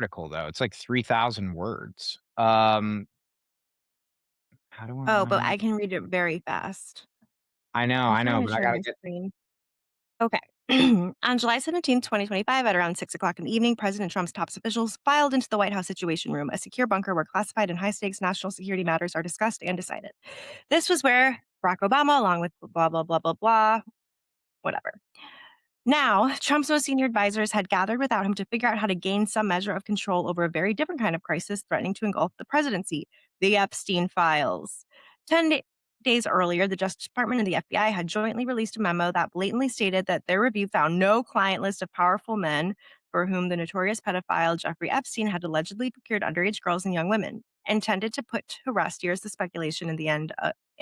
article, though. It's like 3,000 words. How do Oh, but I I can read it very fast. I'm I know, trying to but I share gotta my get screen. Okay. On July 17th, 2025, at around 6 o'clock in the evening, President Trump's top officials filed into the White House Situation Room, a secure bunker where classified and high stakes national security matters are discussed and decided. This was where Barack Obama, along with blah, blah, blah, blah, blah, whatever. Now, Trump's most senior advisors had gathered without him to figure out how to gain some measure of control over a very different kind of crisis threatening to engulf the presidency: the Epstein files. 10 days earlier, the Justice Department and the FBI had jointly released a memo that blatantly stated that their review found no client list of powerful men for whom the notorious pedophile Jeffrey Epstein had allegedly procured underage girls and young women, intended to put to rest years of speculation in the end.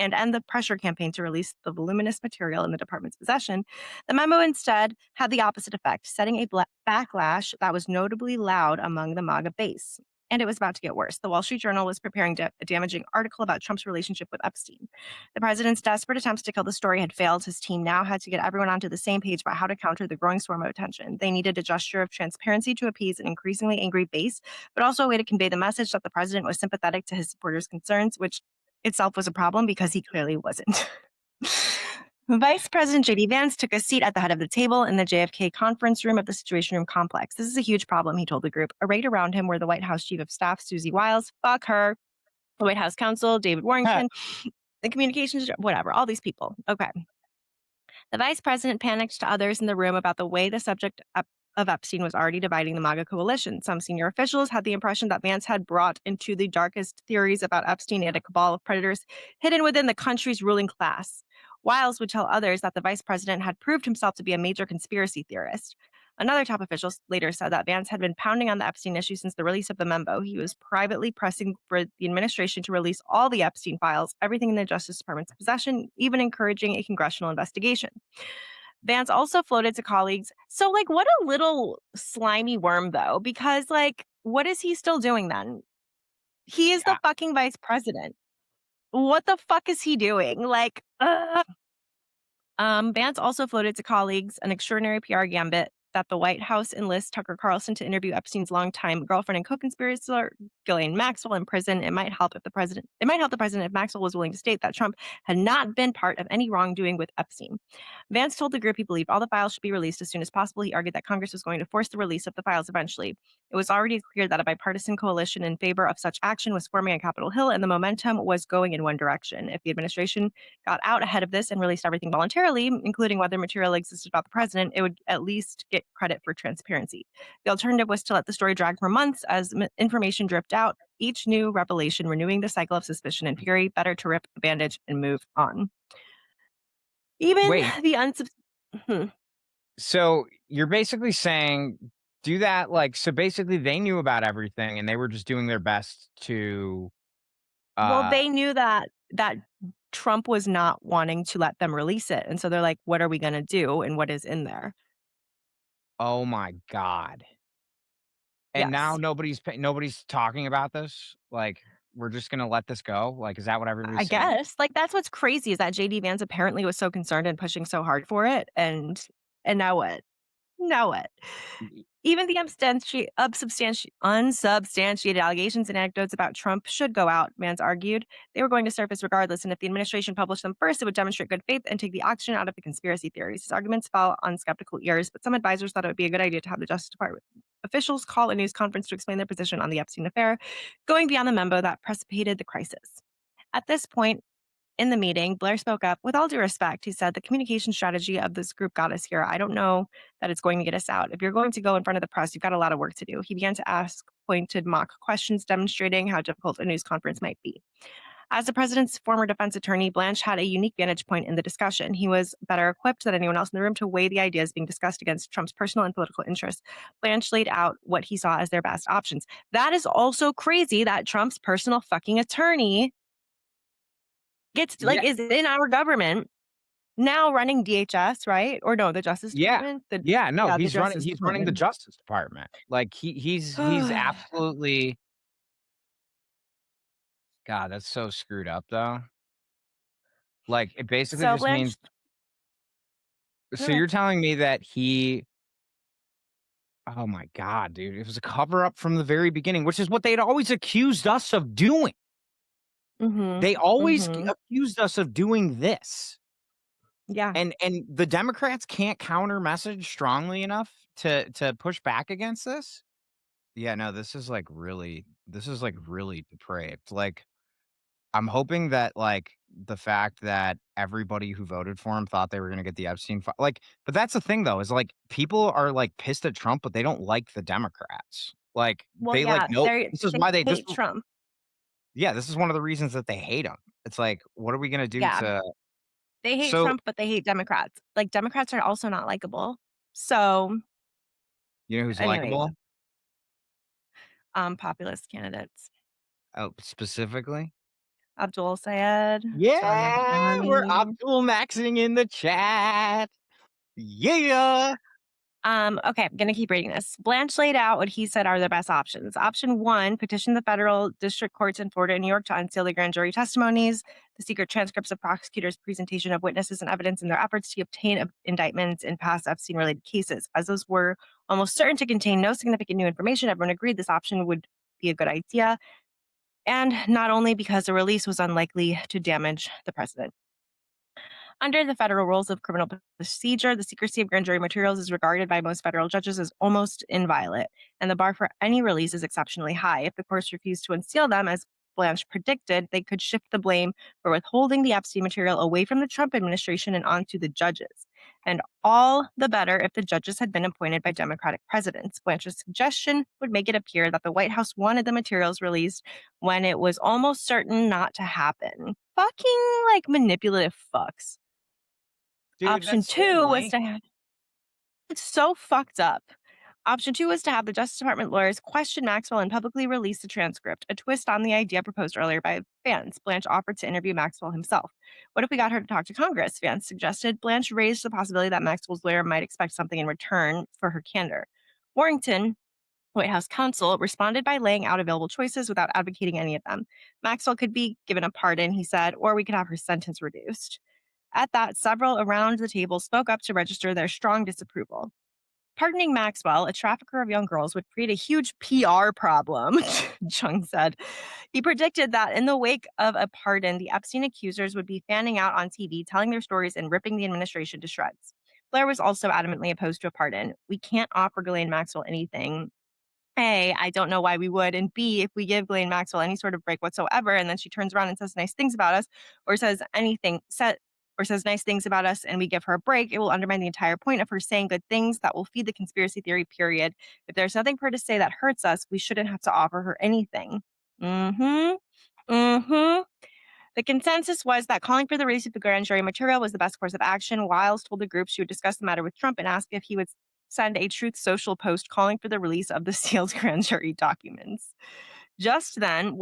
And end the pressure campaign to release the voluminous material in the department's possession. The memo instead had the opposite effect, setting a backlash that was notably loud among the MAGA base. And it was about to get worse. The Wall Street Journal was preparing a damaging article about Trump's relationship with Epstein. The president's desperate attempts to kill the story had failed. His team now had to get everyone onto the same page about how to counter the growing storm of attention. They needed a gesture of transparency to appease an increasingly angry base, but also a way to convey the message that the president was sympathetic to his supporters' concerns, which itself was a problem because he clearly wasn't. Vice President JD Vance took a seat at the head of the table in the JFK conference room of the Situation Room complex. This is a huge problem, he told the group. Arrayed around him were the White House Chief of Staff, Susie Wiles, fuck her, the White House counsel, David Huh. Warrington, the communications, whatever, all these people. Okay. The vice president panicked to others in the room about the way the subject of Epstein was already dividing the MAGA coalition. Some senior officials had the impression that Vance had brought into the darkest theories about Epstein and a cabal of predators hidden within the country's ruling class. Wiles would tell others that the vice president had proved himself to be a major conspiracy theorist. Another top official later said that Vance had been pounding on the Epstein issue since the release of the memo. He was privately pressing for the administration to release all the Epstein files, everything in the Justice Department's possession, even encouraging a congressional investigation. Vance also floated to colleagues. So, like, what a little slimy worm, though, because, like, what is he still doing then? He is the Yeah. fucking vice president. What the fuck is he doing? Like, Vance also floated to colleagues an extraordinary PR gambit that the White House enlist Tucker Carlson to interview Epstein's longtime girlfriend and co-conspirator Ghislaine Maxwell in prison. It might help the president if Maxwell was willing to state that Trump had not been part of any wrongdoing with Epstein. Vance told the group he believed all the files should be released as soon as possible. He argued that Congress was going to force the release of the files eventually. It was already clear that a bipartisan coalition in favor of such action was forming on Capitol Hill, and the momentum was going in one direction. If the administration got out ahead of this and released everything voluntarily, including whether material existed about the president, it would at least get credit for transparency. The alternative was to let the story drag for months as information dripped out, each new revelation renewing the cycle of suspicion and fury. Better to rip the bandage and move on. Even Wait, the unsub. Hmm. so you're basically saying do that, like, so basically they knew about everything and they were just doing their best to, Well, uh they knew that Trump was not wanting to let them release it, and so they're like, "What are we going to do? And what is in there?" oh my god. And now Yes. nobody's talking about this? Like, we're just gonna let this go? Like, is that what I everybody's saying? guess, like, that's what's crazy is that JD Vance apparently was so concerned and pushing so hard for it, and now what? Now what? Y Even the unsubstantiated allegations and anecdotes about Trump should go out, Vance argued. They were going to surface regardless, and if the administration published them first, it would demonstrate good faith and take the oxygen out of the conspiracy theories. His arguments fell on skeptical ears, but some advisors thought it would be a good idea to have the Justice Department officials call a news conference to explain their position on the Epstein affair, going beyond the memo that precipitated the crisis. At this point, in the meeting, Blair spoke up. With all due respect, he said, the communication strategy of this group got us here. I don't know that it's going to get us out. If you're going to go in front of the press, you've got a lot of work to do. He began to ask pointed mock questions, demonstrating how difficult a news conference might be. As the president's former defense attorney, Blanche had a unique vantage point in the discussion. He was better equipped than anyone else in the room to weigh the ideas being discussed against Trump's personal and political interests. Blanche laid out what he saw as their best options. That is also crazy that Trump's personal fucking attorney gets Yeah, like is in our government now running DHS, right? Or no, the Justice yeah. Department? The Yeah, no, Yeah, the Justice he's running the Department. Justice Department. Like, he's absolutely God, that's so screwed up, though. Like, it basically So just Blanche means so you're telling me that he Oh my god, dude. It was a cover up from the very beginning, which is what they'd always accused us of doing. Mhm. They always Mhm. accused us of doing this. Yeah. And the Democrats can't counter message strongly enough to push back against this? Yeah, no, this is, like, really depraved. Like, I'm hoping that, like, the fact that everybody who voted for him thought they were gonna get the Epstein fi like, but that's the thing, though, is, like, people are, like, pissed at Trump, but they don't like the Democrats. Like, Well, they, like, yeah, know this is they why they this hate Trump. yeah, this is one of the reasons that they hate him. It's like, what are we gonna do Yeah. to They hate so, Trump, but they hate Democrats. Like, Democrats are also not likable. So, you know who's anyways, likable? populist candidates. Oh, specifically? Abdul Sayed, John Yeah, we're McConney. Abdul maxing in the chat. Yeah. Okay, I'm gonna keep reading this. Blanche laid out what he said are the best options. Option one, petition the federal district courts in Florida and New York to unseal the grand jury testimonies, the secret transcripts of prosecutors' presentation of witnesses and evidence in their efforts to obtain indictments in past Epstein related cases. As those were almost certain to contain no significant new information, everyone agreed this option would be a good idea. And not only because the release was unlikely to damage the president. Under the federal rules of criminal procedure, the secrecy of grand jury materials is regarded by most federal judges as almost inviolate, and the bar for any release is exceptionally high. If the courts refuse to unseal them, as Blanche predicted, they could shift the blame for withholding the Epstein material away from the Trump administration and onto the judges. And all the better if the judges had been appointed by Democratic presidents. Blanche's suggestion would make it appear that the White House wanted the materials released when it was almost certain not to happen. Fucking like manipulative fucks. Dude, Option that's so 2 was lame. to have it's so fucked up. Option 2 was to have the Justice Department lawyers question Maxwell and publicly release the transcript, a twist on the idea proposed earlier by Vance. Blanche offered to interview Maxwell himself. What if we got her to talk to Congress? Vance suggested. Blanche raised the possibility that Maxwell's lawyer might expect something in return for her candor. Warrington, White House counsel, responded by laying out available choices without advocating any of them. Maxwell could be given a pardon, he said, or we could have her sentence reduced. At that, several around the table spoke up to register their strong disapproval. Pardoning Maxwell, a trafficker of young girls, would create a huge PR problem, Chung said. He predicted that in the wake of a pardon, the Epstein accusers would be fanning out on TV, telling their stories and ripping the administration to shreds. Blair was also adamantly opposed to a pardon. We can't offer Ghislaine Maxwell anything. A, I don't know why we would. And B, if we give Ghislaine Maxwell any sort of break whatsoever, and then she turns around and says nice things about us, or says anything, or says nice things about us, and we give her a break, it will undermine the entire point of her saying good things that will feed the conspiracy theory, period. If there's nothing for her to say that hurts us, we shouldn't have to offer her anything. Mm-hmm. Mm-hmm. The consensus was that calling for the release of the grand jury material was the best course of action. Wiles told the group she would discuss the matter with Trump and ask if he would send a Truth Social post calling for the release of the sealed grand jury documents. Just then,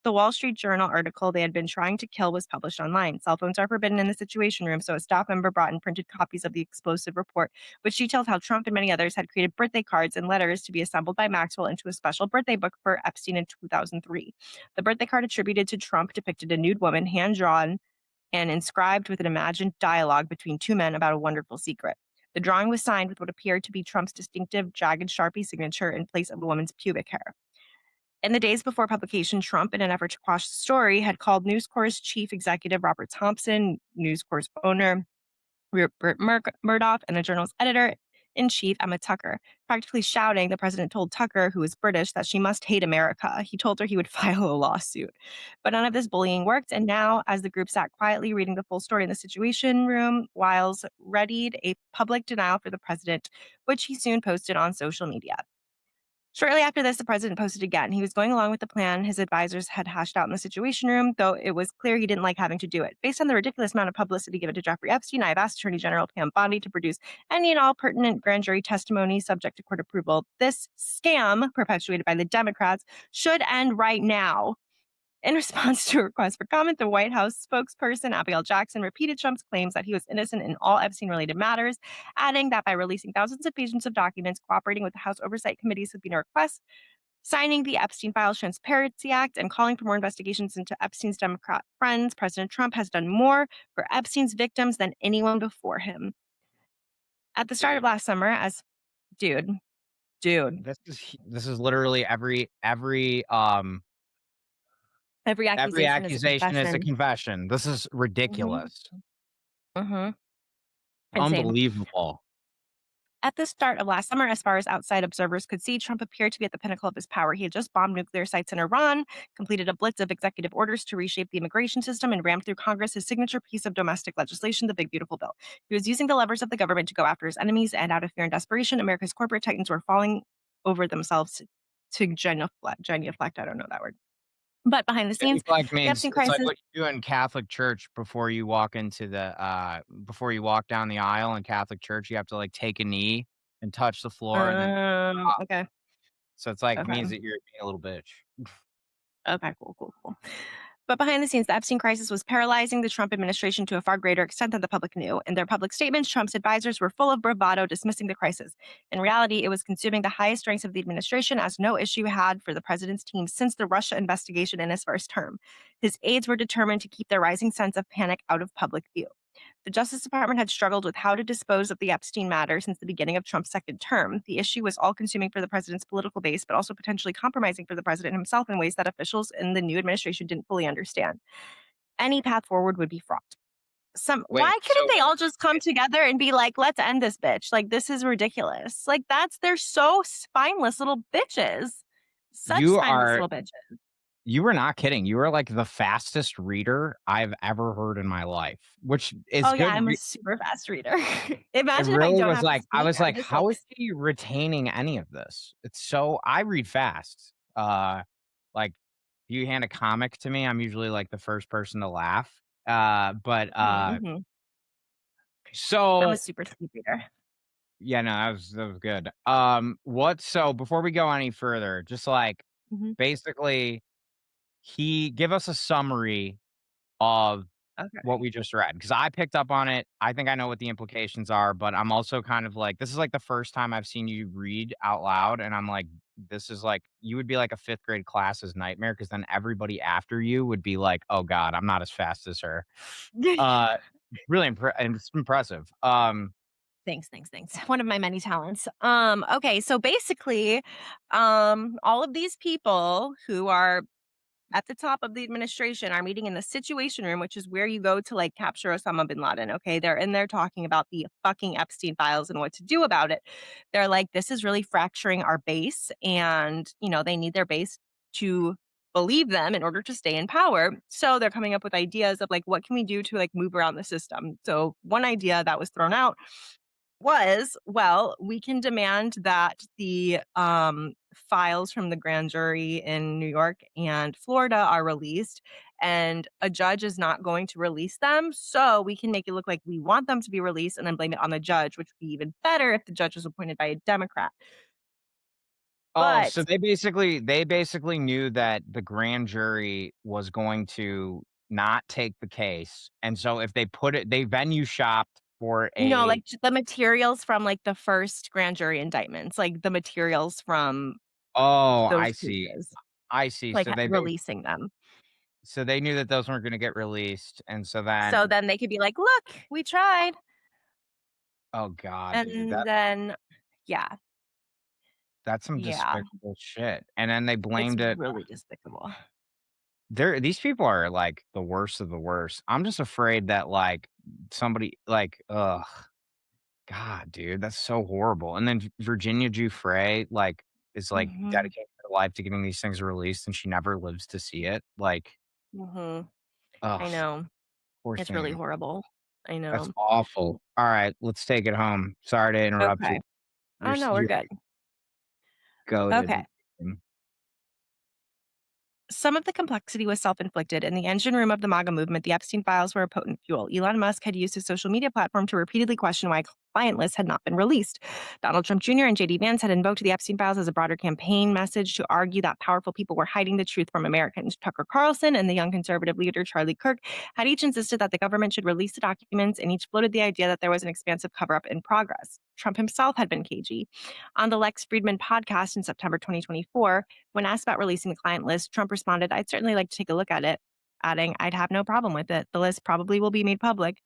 the Wall Street Journal article they had been trying to kill was published online. Cell phones are forbidden in the Situation Room, so a staff member brought in printed copies of the explosive report, which detailed how Trump and many others had created birthday cards and letters to be assembled by Maxwell into a special birthday book for Epstein in 2003. The birthday card attributed to Trump depicted a nude woman, hand drawn and inscribed with an imagined dialogue between two men about a wonderful secret. The drawing was signed with what appeared to be Trump's distinctive jagged Sharpie signature in place of the woman's pubic hair. In the days before publication, Trump, in an effort to quash the story, had called News Corp's chief executive Robert Thompson, News Corp's owner Rupert Murdoch, and the journal's editor in chief, Emma Tucker. Practically shouting, the president told Tucker, who was British, that she must hate America. He told her he would file a lawsuit. But none of this bullying worked. And now, as the group sat quietly reading the full story in the Situation Room, Wiles readied a public denial for the president, which he soon posted on social media. Shortly after this, the president posted again. He was going along with the plan his advisors had hashed out in the Situation Room, though it was clear he didn't like having to do it. Based on the ridiculous amount of publicity given to Jeffrey Epstein, I have asked Attorney General Pam Bondi to produce any and all pertinent grand jury testimony subject to court approval. This scam, perpetuated by the Democrats, should end right now. In response to a request for comment, the White House spokesperson, Abigail Jackson, repeated Trump's claims that he was innocent in all Epstein related matters, adding that by releasing thousands of pages of documents, cooperating with the House Oversight Committee's subpoena requests, signing the Epstein Files Transparency Act, and calling for more investigations into Epstein's Democrat friends, President Trump has done more for Epstein's victims than anyone before him. At the start of Dude, last summer, dude, Dude, this is literally every every accusation is a accusation is a confession. confession. This is Mhm, ridiculous. mhm. Insane. Unbelievable. At the start of last summer, as far as outside observers could see, Trump appeared to be at the pinnacle of his power. He had just bombed nuclear sites in Iran, completed a blitz of executive orders to reshape the immigration system, and rammed through Congress his signature piece of domestic legislation, the Big Beautiful Bill. He was using the levers of the government to go after his enemies, and out of fear and desperation, America's corporate titans were falling over themselves to genuflect. I don't know that word. But behind the scenes, Genuflect the means Epstein it's like crisis. what you do in Catholic church before you walk into before you walk down the aisle in Catholic church, you have to, like, take a knee and touch the floor and then Okay. so it's like means Okay. that you're being a little bitch. Okay. Cool. Cool. Cool. But behind the scenes, the Epstein crisis was paralyzing the Trump administration to a far greater extent than the public knew. In their public statements, Trump's advisors were full of bravado, dismissing the crisis. In reality, it was consuming the highest ranks of the administration, as no issue had for the president's team since the Russia investigation in his first term. His aides were determined to keep their rising sense of panic out of public view. The Justice Department had struggled with how to dispose of the Epstein matter since the beginning of Trump's second term. The issue was all consuming for the president's political base, but also potentially compromising for the president himself in ways that officials in the new administration didn't fully understand. Any path forward would be fraught. Wait, Why couldn't so they all just come together and be like, let's end this bitch? Like, this is ridiculous. Like, they're so spineless little bitches. Such you spineless are little bitches. you were not kidding. You were, like, the fastest reader I've ever heard in my life, which is Oh, yeah, good I'm a re super fast reader. it Imagine if I really don't was have to like I speak. was I'm like, just "How like, is he retaining any of this?" It's so I read fast. Like, if you hand a comic to me, I'm usually, like, the first person to laugh. mhm. I'm a So super speed reader. yeah, no, that was good. So before we go any further, just, like, Mhm. basically, he give us a summary of Okay. what we just read, because I picked up on it. I think I know what the implications are, but I'm also kind of like, this is like the first time I've seen you read out loud, and I'm like, this is like you would be like a fifth grade class's nightmare, because then everybody after you would be like, "Oh god, I'm not as fast as her." Uh, really and it's impressive. Thanks, thanks, thanks. One of my many talents. Okay, so basically, all of these people who are at the top of the administration are meeting in the Situation Room, which is where you go to like capture Osama bin Laden. Okay. They're in there talking about the fucking Epstein files and what to do about it. They're like, this is really fracturing our base. And, they need their base to believe them in order to stay in power. So they're coming up with ideas of like, what can we do to like move around the system? So one idea that was thrown out was, well, we can demand that the files from the grand jury in New York and Florida are released, and a judge is not going to release them. So we can make it look like we want them to be released and then blame it on the judge, which would be even better if the judge was appointed by a Democrat. Oh, so But they basically knew that the grand jury was going to not take the case, and so if they put it they venue shopped for no, a like the materials from like the first grand jury indictments, like the materials from oh, those I see. cases, I see. like releasing them. So they knew that those weren't gonna get released, and so So then then they could be like, look, we tried. oh god, dude, And then yeah, that's some yeah, despicable shit, and then they it's blamed it really despicable. these people are, like, the worst of the worst. I'm just afraid that, like, somebody like, ugh, god, dude, that's so horrible, and then Virginia Giuffre, like, is, like, Mhm, dedicating her life to getting these things released, and she never lives to see it, like, mhm. I ugh, know. poor It's really thing. horrible. I That's know. awful. Alright, let's take it home. Sorry to interrupt you. Okay. Oh, no, we're You're good. goated. Okay. Some of the complexity was self inflicted. In the engine room of the MAGA movement, the Epstein files were a potent fuel. Elon Musk had used his social media platform to repeatedly question why client lists had not been released. Donald Trump Jr. and JD Vance had invoked the Epstein files as a broader campaign message to argue that powerful people were hiding the truth from Americans. Tucker Carlson and the young conservative leader Charlie Kirk had each insisted that the government should release the documents, and each floated the idea that there was an expansive cover up in progress. Trump himself had been cagey. On the Lex Friedman podcast in September 2024, when asked about releasing the client list, Trump responded, I'd certainly like to take a look at it, adding, I'd have no problem with it. The list probably will be made public.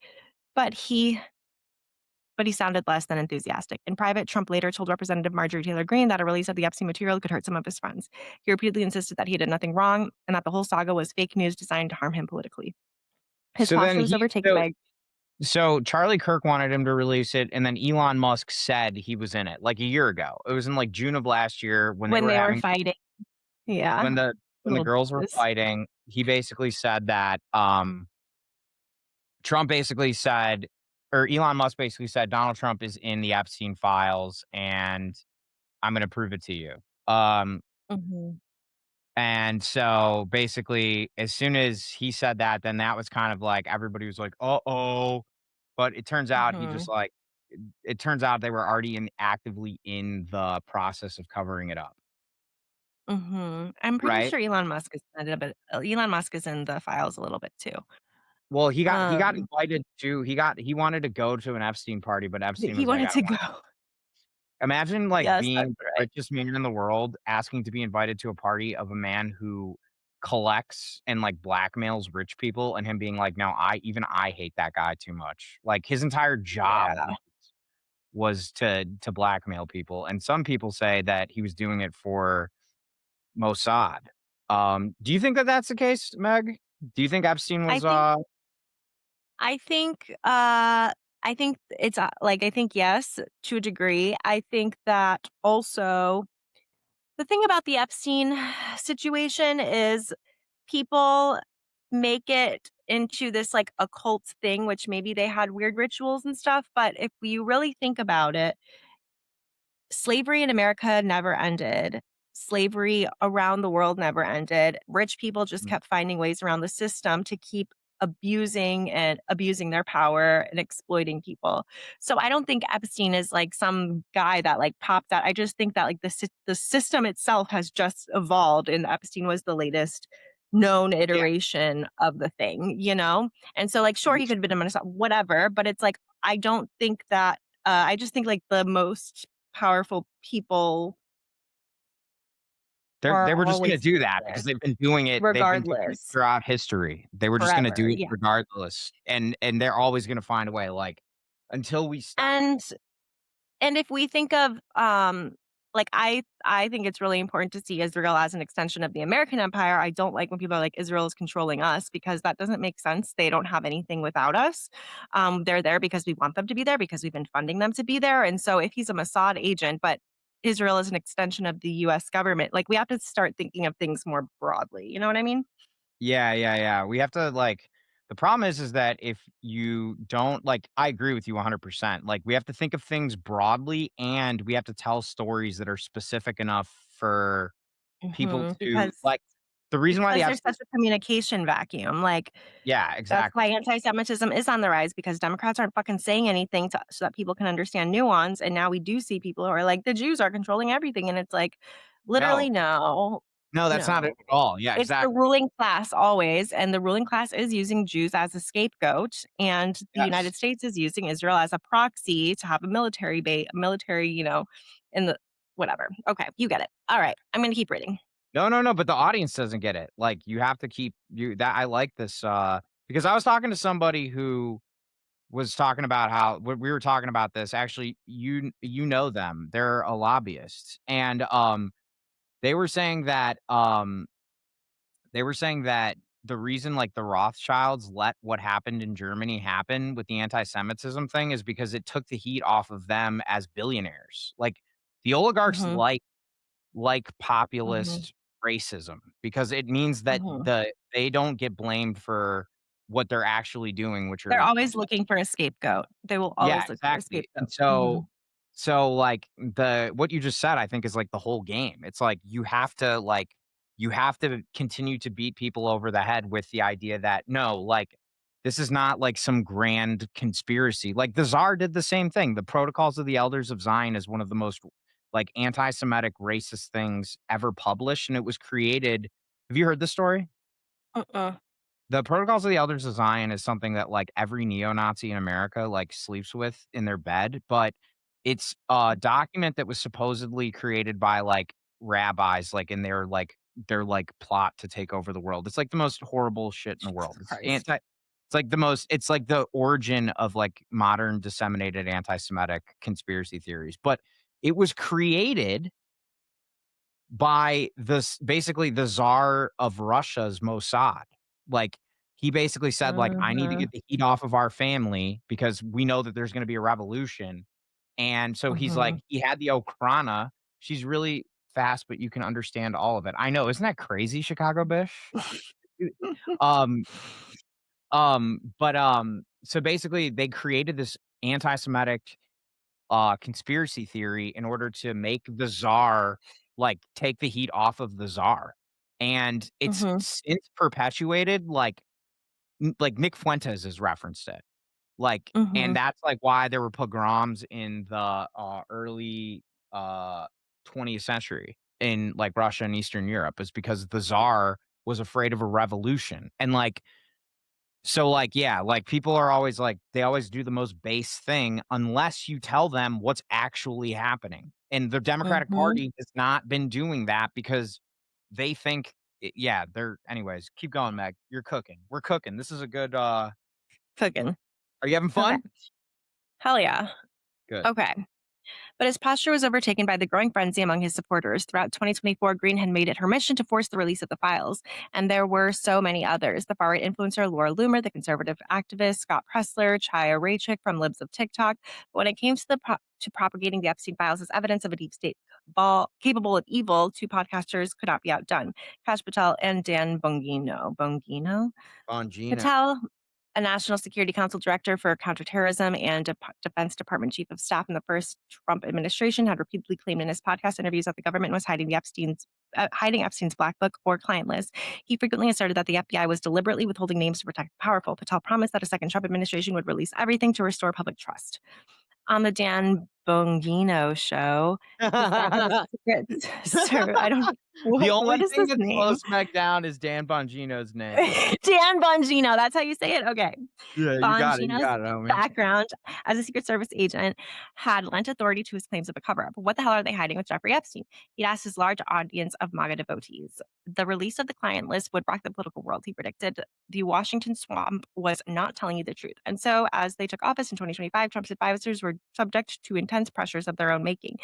But he but he sounded less than enthusiastic. In private, Trump later told Representative Marjorie Taylor Greene that a release of the Epstein material could hurt some of his friends. He repeatedly insisted that he did nothing wrong and that the whole saga was fake news designed to harm him politically. His So then caution was he overtaken by so Charlie Kirk wanted him to release it, and then Elon Musk said he was in it, like, a year ago. It was in, like, June of last year when they when were they were having fighting. Yeah. when the Little girls were bitches. fighting, he basically said that, Trump basically said or Elon Musk basically said, "Donald Trump is in the Epstein files, and I'm gonna prove it to you." Um, Mhm. and so, basically, as soon as he said that, then that was kind of like everybody was like, "Uh-oh." But it turns out he just, Mhm. like it turns out they were already actively in the process of covering it up, Mhm. I'm pretty right? sure Elon Musk is in it a bit Elon Musk is in the files a little bit too. Well, he got Um, invited to he wanted to go to an Epstein party, but Epstein he was like, wanted "I don't to wanna." go. Imagine, like, Yes, that's being the right. richest man in the world, asking to be invited to a party of a man who collects and, like, blackmails rich people, and him being like, "No, I hate that guy too much." Like, his entire job Yeah. was to blackmail people, and some people say that he was doing it for Mossad. Do you think that that's the case, Meg? Do you think Epstein I was, think I think, I think it's, like, I think yes, to a degree. I think that also the thing about the Epstein situation is people make it into this, like, occult thing, which maybe they had weird rituals and stuff, but if you really think about it, slavery in America never ended. Slavery around the world never ended. Rich people just kept finding ways around the system to keep abusing their power and exploiting people. So I don't think Epstein is like some guy that like popped out. I just think that like the system itself has just evolved and Epstein was the latest known Yeah, iteration of the thing, you know? And so like sure he which could have been a minister, whatever, but it's like I don't think that I just think like the most powerful people they are were just gonna always do that because ruthless, they've been doing it regardless, throughout history. They were just gonna do forever, it yeah. regardless, and they're always gonna find a way, like, until we stop. And if we think of, like, I think it's really important to see Israel as an extension of the American empire. I don't like when people are like, "Israel is controlling us," because that doesn't make sense. They don't have anything without us. They're there because we want them to be there, because we've been funding them to be there, and so if he's a Mossad agent, but Israel is an extension of the US government, like, we have to start thinking of things more broadly, you know what I mean? Yeah, yeah, yeah. We have to, like the problem is that if you don't like, I agree with you 100%. Like, we have to think of things broadly, and we have to tell stories that are specific enough for people Mhm, to like, the reason why the because there's Epstein. such a communication vacuum, like, Yeah, that's why exactly. anti-Semitism is on the rise because Democrats aren't fucking saying anything to so that people can understand nuance, and now we do see people who are like, "The Jews are controlling everything," and it's like, No. literally, no, No, that's not it no. at all. Yeah, It's the exactly. ruling class always, and the ruling class is using Jews as a scapegoat, and the Yes. United States is using Israel as a proxy to have a military, in the whatever. Okay, you get it. Alright, I'm gonna keep reading. No, no, no, but the audience doesn't get it. Like, you have to keep you that I like this, because I was talking to somebody who was talking about how we were talking about this. Actually, you know them. They're a lobbyist, and, they were saying that, the reason, like, the Rothschilds let what happened in Germany happen with the anti-Semitism thing is because it took the heat off of them as billionaires. Like, the oligarchs Mhm, like mhm, populist racism because it means that mhm. they don't get blamed for what they're actually doing, which They're are always looking for a scapegoat. They will yeah, always look for a exactly. And scapegoat. Mhm, like, the what you just said, I think is, like, the whole game. It's like, you have to continue to beat people over the head with the idea that, no, like, this is not, like, some grand conspiracy. Like, the Tsar did the same thing. The Protocols of the Elders of Zion is one of the most, like, anti-Semitic, racist things ever published, and it was created. Have you heard this story? mm-mm, The Protocols of the Elders of Zion is something that, like, every neo-Nazi in America, like, sleeps with in their bed, but it's a document that was supposedly created by, like, rabbis, like, in their, like, plot to take over the world. It's, like, the most horrible shit in the world. Jesus It's Christ. it's like the origin of, like, modern disseminated anti-Semitic conspiracy theories, but it was created by basically the Czar of Russia's Mossad. Like, he basically said, like, "I need to Mhm, get the heat off of our family because we know that there's gonna be a revolution." And so he's like mhm. he had the Okhrana. She's really fast, but you can understand all of it. I know, isn't that crazy, Chicago Bish? Um, so basically they created this anti-Semitic conspiracy theory in order to make the czar, like, take the heat off of the czar, and it's Mhm, since perpetuated, like, Nick Fuentes has referenced it, like, and mhm, that's, like, why there were pogroms in the, early, uh, 20th century in, like, Russia and Eastern Europe is because the czar was afraid of a revolution, and, like, so, like, yeah, like, people are always like they always do the most base thing unless you tell them what's actually happening, and the Democratic mhm. Party has not been doing that because they think yeah, they're anyways, keep going, Meg. You're cooking. We're cooking. This is a good, Cooking. are you having Okay. fun? Hell yeah. Good. Okay. But his posture was overtaken by the growing frenzy among his supporters. Throughout 2024, Green had made it her mission to force the release of the files, and there were so many others. The far right influencer Laura Loomer, the conservative activist Scott Pressler, Chaya Raichik from Libs of TikTok. But when it came to to propagating the Epstein files as evidence of a deep state ball capable of evil, two podcasters could not be outdone: Kash Patel and Dan Bongino. Patel, a National Security Council director for counterterrorism and Defense Department chief of staff in the first Trump administration, had repeatedly claimed in his podcast interviews that the government was hiding Epstein's black book or client list. He frequently asserted that the FBI was deliberately withholding names to protect the powerful. Patel promised that a second Trump administration would release everything to restore public trust. On the Dan Bongino show, his Damascus secret I don't The what only is thing this that name? slows Meg down is Dan Bongino's name. Dan Bongino, that's how you say it? Okay. Yeah, you Bongino's got it, homie. background as a Secret Service agent had lent authority to his claims of a cover up. What the hell are they hiding with Jeffrey Epstein? He'd asked his large audience of MAGA devotees. The release of the client list would rock the political world, he predicted. The Washington swamp was not telling you the truth. And so, as they took office in 2025, Trump's advisors were subject to intense pressures of their own making.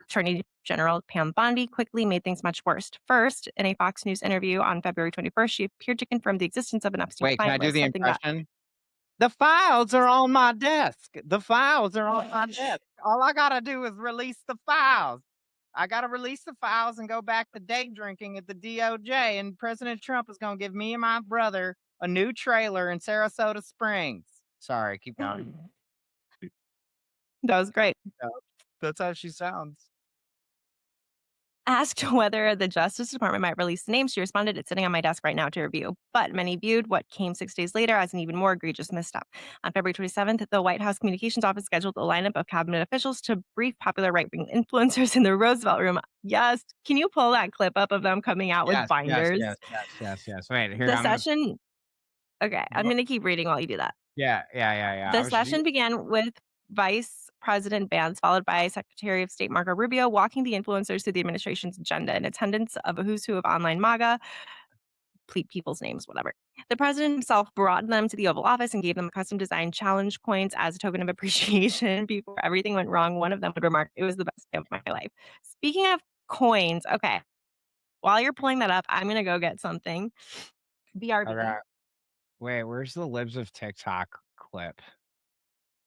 Attorney General Pam Bondi quickly made things much worse. First, in a Fox News interview on February 21st, she appeared to confirm the existence of an Epstein Wait, can I client do list, the something that impression? The files are on my desk. The files are on my desk. All I gotta do is release the files. I gotta release the files and go back to day drinking at the DOJ, and President Trump is gonna give me and my brother a new trailer in Sarasota Springs. Sorry, keep going. that was great. Yeah, that's how she sounds. Asked whether the Justice Department might release the names, she responded, "It's sitting on my desk right now to review." But many viewed what came 6 days later as an even more egregious misstep. On February 27th, the White House Communications Office scheduled a lineup of cabinet officials to brief popular right wing influencers in the Roosevelt Room. Yes. Can you pull that clip up of them coming out with Yes, yes, yes, binders? yes, yes, yes. Wait, here, The I'm gonna session Okay, I'm gonna keep reading while you do that. yeah, yeah, yeah, yeah. The session began with Vice President Vance, followed by Secretary of State Marco Rubio, walking the influencers through the administration's agenda in attendance of a who's who of online MAGA, people's names, whatever. The president himself brought them to the Oval Office and gave them custom designed challenge coins as a token of appreciation. Before everything went wrong, one of them would remark, "It was the best day of my life." Speaking of coins, okay, while you're pulling that up, I'm gonna go get something. BRB. Okay. Wait, where's the Libs of TikTok clip?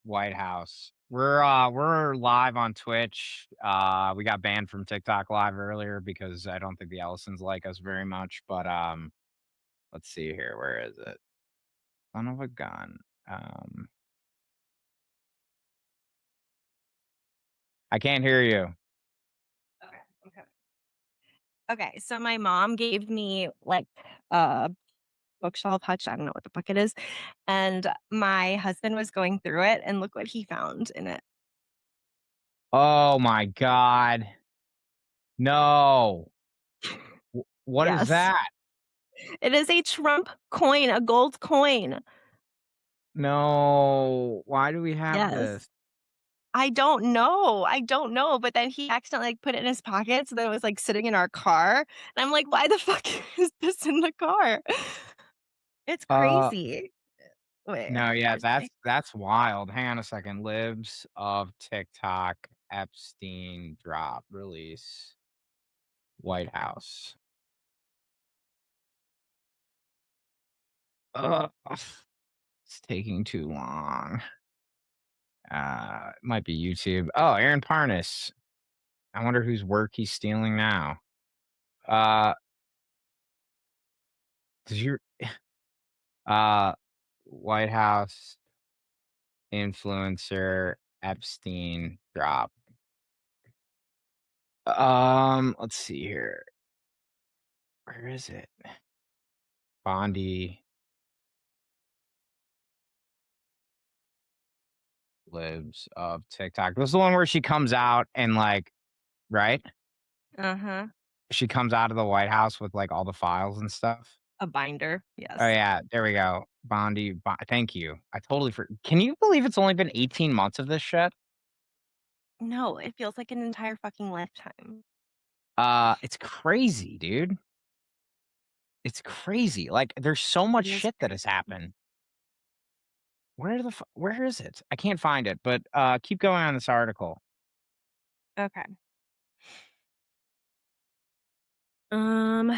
White House. We're live on Twitch. We got banned from TikTok live earlier because I don't think the Ellisons like us very much. But let's see here. Where is it? Son of a gun. Um, I can't hear you. Okay. Okay. Okay. So my mom gave me like a bookshelf hutch. I don't know what the fuck it is. And my husband was going through it and look what he found in it. Oh my God. No. What is Yes. that? It is a Trump coin, a gold coin. No. Why do we have Yes. this? I don't know. I don't know. But then he accidentally like, put it in his pocket. So then it was like sitting in our car. And I'm like, why the fuck is this in the car? It's Uh, crazy. Wait, No, yeah, where's my that's wild. Hang on a second. Libs of TikTok, Epstein drop, release, White House. Ugh, it's taking too long. It might be YouTube. Oh, Aaron Parnas. I wonder whose work he's stealing now. Uh, does your uh White House influencer Epstein drop? Let's see here. Where is it? Bondi lives of TikTok. This is the one where she comes out and like, right? uh-huh. She comes out of the White House with like all the files and stuff. A binder, Oh yes. yeah, there we go. Thank you. I totally Can you believe it's only been 18 months of this shit? No, it feels like an entire fucking lifetime. It's crazy, dude. It's crazy. Like there's so It much is shit that has crazy. happened. Where is it? I can't find it, but keep going on this article. Okay. Um,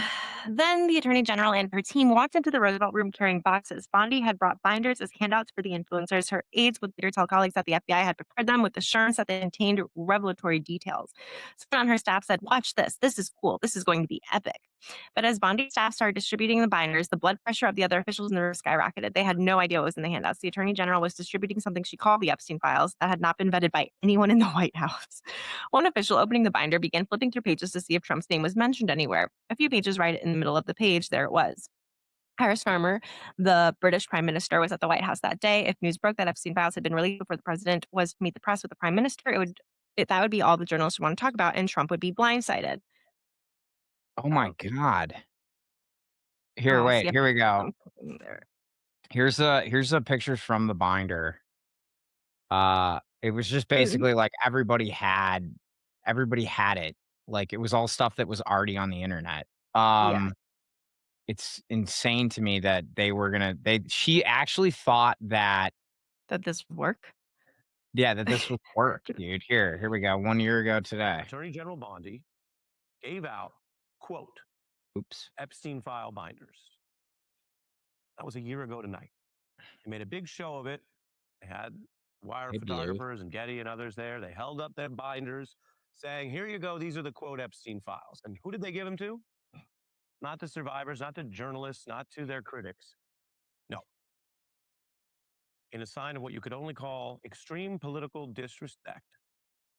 then the attorney general and her team walked into the Roosevelt room carrying boxes. Bondi had brought binders as handouts for the influencers. Her aides would later tell colleagues that the FBI had prepared them with assurance that they contained revelatory details. Someone on her staff said, "Watch this. This is cool. This is going to be epic." But as Bondi's staff started distributing the binders, the blood pressure of the other officials in the room skyrocketed. They had no idea what was in the handouts. The attorney general was distributing something she called the Epstein files that had not been vetted by anyone in the White House. One official opening the binder began flipping through pages to see if Trump's name was mentioned anywhere. A few pages right in the middle of the page, there it was. Harris Farmer, the British Prime Minister, was at the White House that day. If news broke that Epstein files had been released before the president was to meet the press with the Prime Minister, that would be all the journalists would want to talk about, and Trump would be blindsided. Oh my Oh, god. Here, oh, wait, see, here we go. I'm putting there. Here's the pictures from the binder. It was just Mm, basically like everybody had it. Like it was all stuff that was already on the internet. yeah, It's insane to me that they were gonna they she actually thought that that this would work. yeah, that this would work, dude. Here we go. 1 year ago today. Attorney General Bondi gave out, quote, Oops. Epstein file binders. That was a year ago tonight. They made a big show of it. They had wire Hey, Blue. photographers and Getty and others there. They held up their binders saying, here you go. These are the quote Epstein files. And who did they give them to? Not to survivors, not to journalists, not to their critics. No. In a sign of what you could only call extreme political disrespect,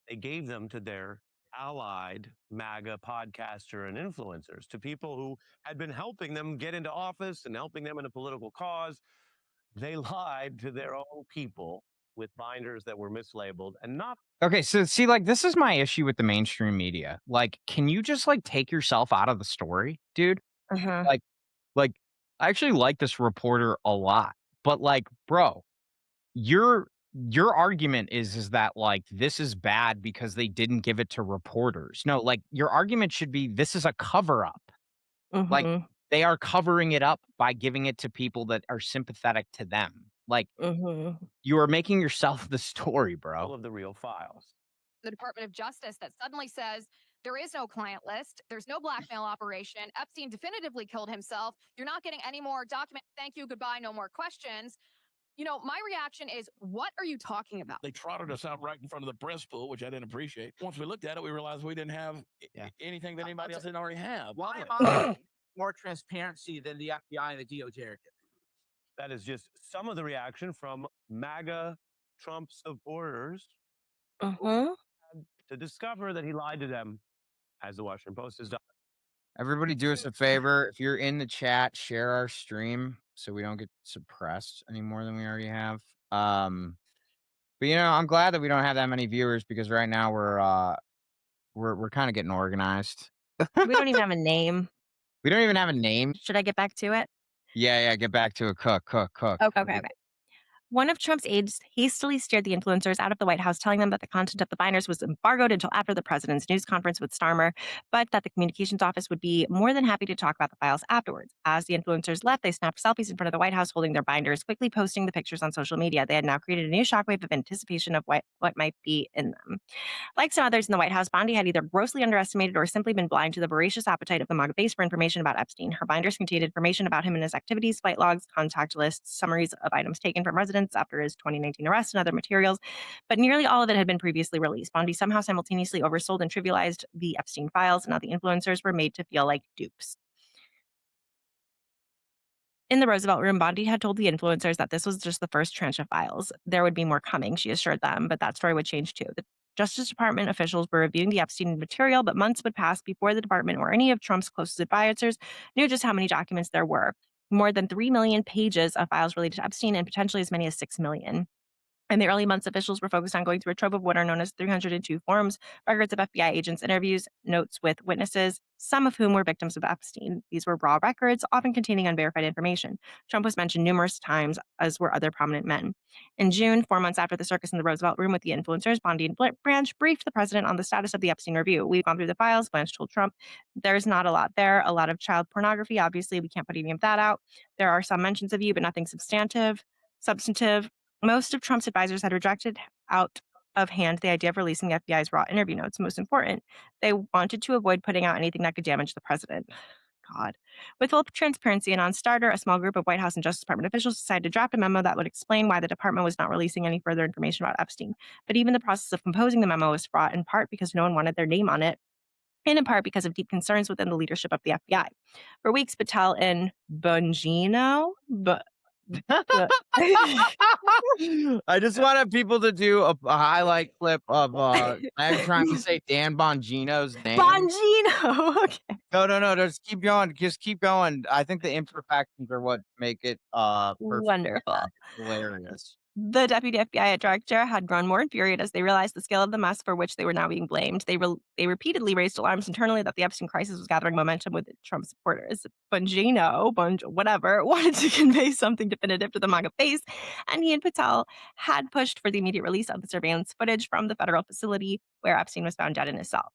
they gave them to their allied MAGA podcaster and influencers, to people who had been helping them get into office and helping them in a political cause. They lied to their own people with binders that were mislabeled and not. Okay, so see, like, this is my issue with the mainstream media. Like, can you just like take yourself out of the story, dude? Uh-huh. Like, like I actually like this reporter a lot, but like, bro, your your argument is that like this is bad because they didn't give it to reporters. No, like your argument should be this is a cover up. Like Mhm. they are covering it up by giving it to people that are sympathetic to them. Like Mhm. you are making yourself the story, bro. All of the real files. The Department of Justice that suddenly says there is no client list, there's no blackmail operation. Epstein definitively killed himself. You're not getting any more document. Thank you, goodbye, no more questions. My reaction is, what are you talking about? They trotted us out right in front of the press pool, which I didn't appreciate. Once we looked at it, we realized we didn't have Yeah. anything that anybody else didn't already have. Why am I more transparency than the FBI and the DOJ are giving? That is just some of the reaction from MAGA Trump supporters Mhm. to discover that he lied to them, as the Washington Post has done. Everybody do us a favor. If you're in the chat, share our stream so we don't get suppressed any more than we already have. But I'm glad that we don't have that many viewers because right now we're kind of getting organized. We don't even have a name. We don't even have a name. Should I get back to it? Yeah, yeah, get back to a cook. Okay, okay, okay. One of Trump's aides hastily steered the influencers out of the White House, telling them that the content of the binders was embargoed until after the president's news conference with Starmer, but that the communications office would be more than happy to talk about the files afterwards. As the influencers left, they snapped selfies in front of the White House holding their binders, quickly posting the pictures on social media. They had now created a new shockwave of anticipation of what might be in them. Like some others in the White House, Bondi had either grossly underestimated or simply been blind to the voracious appetite of the MAGA base for information about Epstein. Her binders contained information about him and his activities, flight logs, contact lists, summaries of items taken from residents after his 2019 arrest, and other materials. But nearly all of it had been previously released. Bondi somehow simultaneously oversold and trivialized the Epstein files, and now the influencers were made to feel like dupes. In the Roosevelt Room, Bondi had told the influencers that this was just the first tranche of files. There would be more coming, she assured them, but that story would change too. The Justice Department officials were reviewing the Epstein material, but months would pass before the department or any of Trump's closest advisors knew just how many documents there were. More than 3 million pages of files related to Epstein and potentially as many as 6 million. In the early months, officials were focused on going through a trove of what are known as 302 forms, records of FBI agents' interviews, notes with witnesses, some of whom were victims of Epstein. These were raw records, often containing unverified information. Trump was mentioned numerous times, as were other prominent men. In June, 4 months after the circus in the Roosevelt Room with the influencers, Bondi and Branch briefed the president on the status of the Epstein review. We've gone through the files, Blanche told Trump. There's not a lot there, a lot of child pornography. Obviously, we can't put any of that out. There are some mentions of you, but nothing substantive. Most of Trump's advisors had rejected out of hand the idea of releasing the FBI's raw interview notes. Most important, they wanted to avoid putting out anything that could damage the president. God. With full transparency and on starter, a small group of White House and Justice Department officials decided to draft a memo that would explain why the department was not releasing any further information about Epstein. But even the process of composing the memo was fraught, in part because no one wanted their name on it, and in part because of deep concerns within the leadership of the FBI. For weeks, Patel and Bongino, but I just wanted people to do a highlight clip of, I'm trying to say Dan Bongino's name. Bongino. Okay. No, no, no, just keep going, just keep going. I think the imperfections are what make it, perfectly Wonderful. hilarious. The deputy FBI director had grown more infuriated as they realized the scale of the mess for which they were now being blamed. They repeatedly raised alarms internally that the Epstein crisis was gathering momentum with Trump supporters. Whatever, wanted to convey something definitive to the MAGA base, and he and Patel had pushed for the immediate release of the surveillance footage from the federal facility where Epstein was found dead in his cell.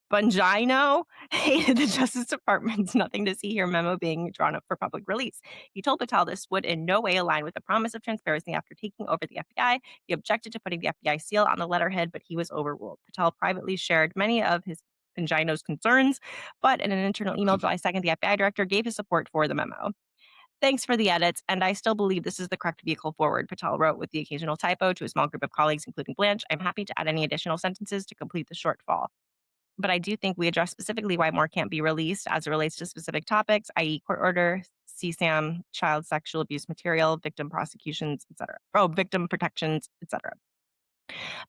Bongino hated the Justice Department's nothing to see here memo being drawn up for public release. He told Patel this would in no way align with the promise of transparency after taking over the FBI. He objected to putting the FBI seal on the letterhead, but he was overruled. Patel privately shared many of his Bongino's concerns, but in an internal email July 2nd, the FBI director gave his support for the memo. Thanks for the edits, and I still believe this is the correct vehicle forward, Patel wrote with the occasional typo to a small group of colleagues, including Blanche. I'm happy to add any additional sentences to complete the shortfall. But I do think we address specifically why more can't be released as it relates to specific topics, i.e., court order, CSAM, child sexual abuse material, victim prosecutions, etc. Oh, victim protections, etc.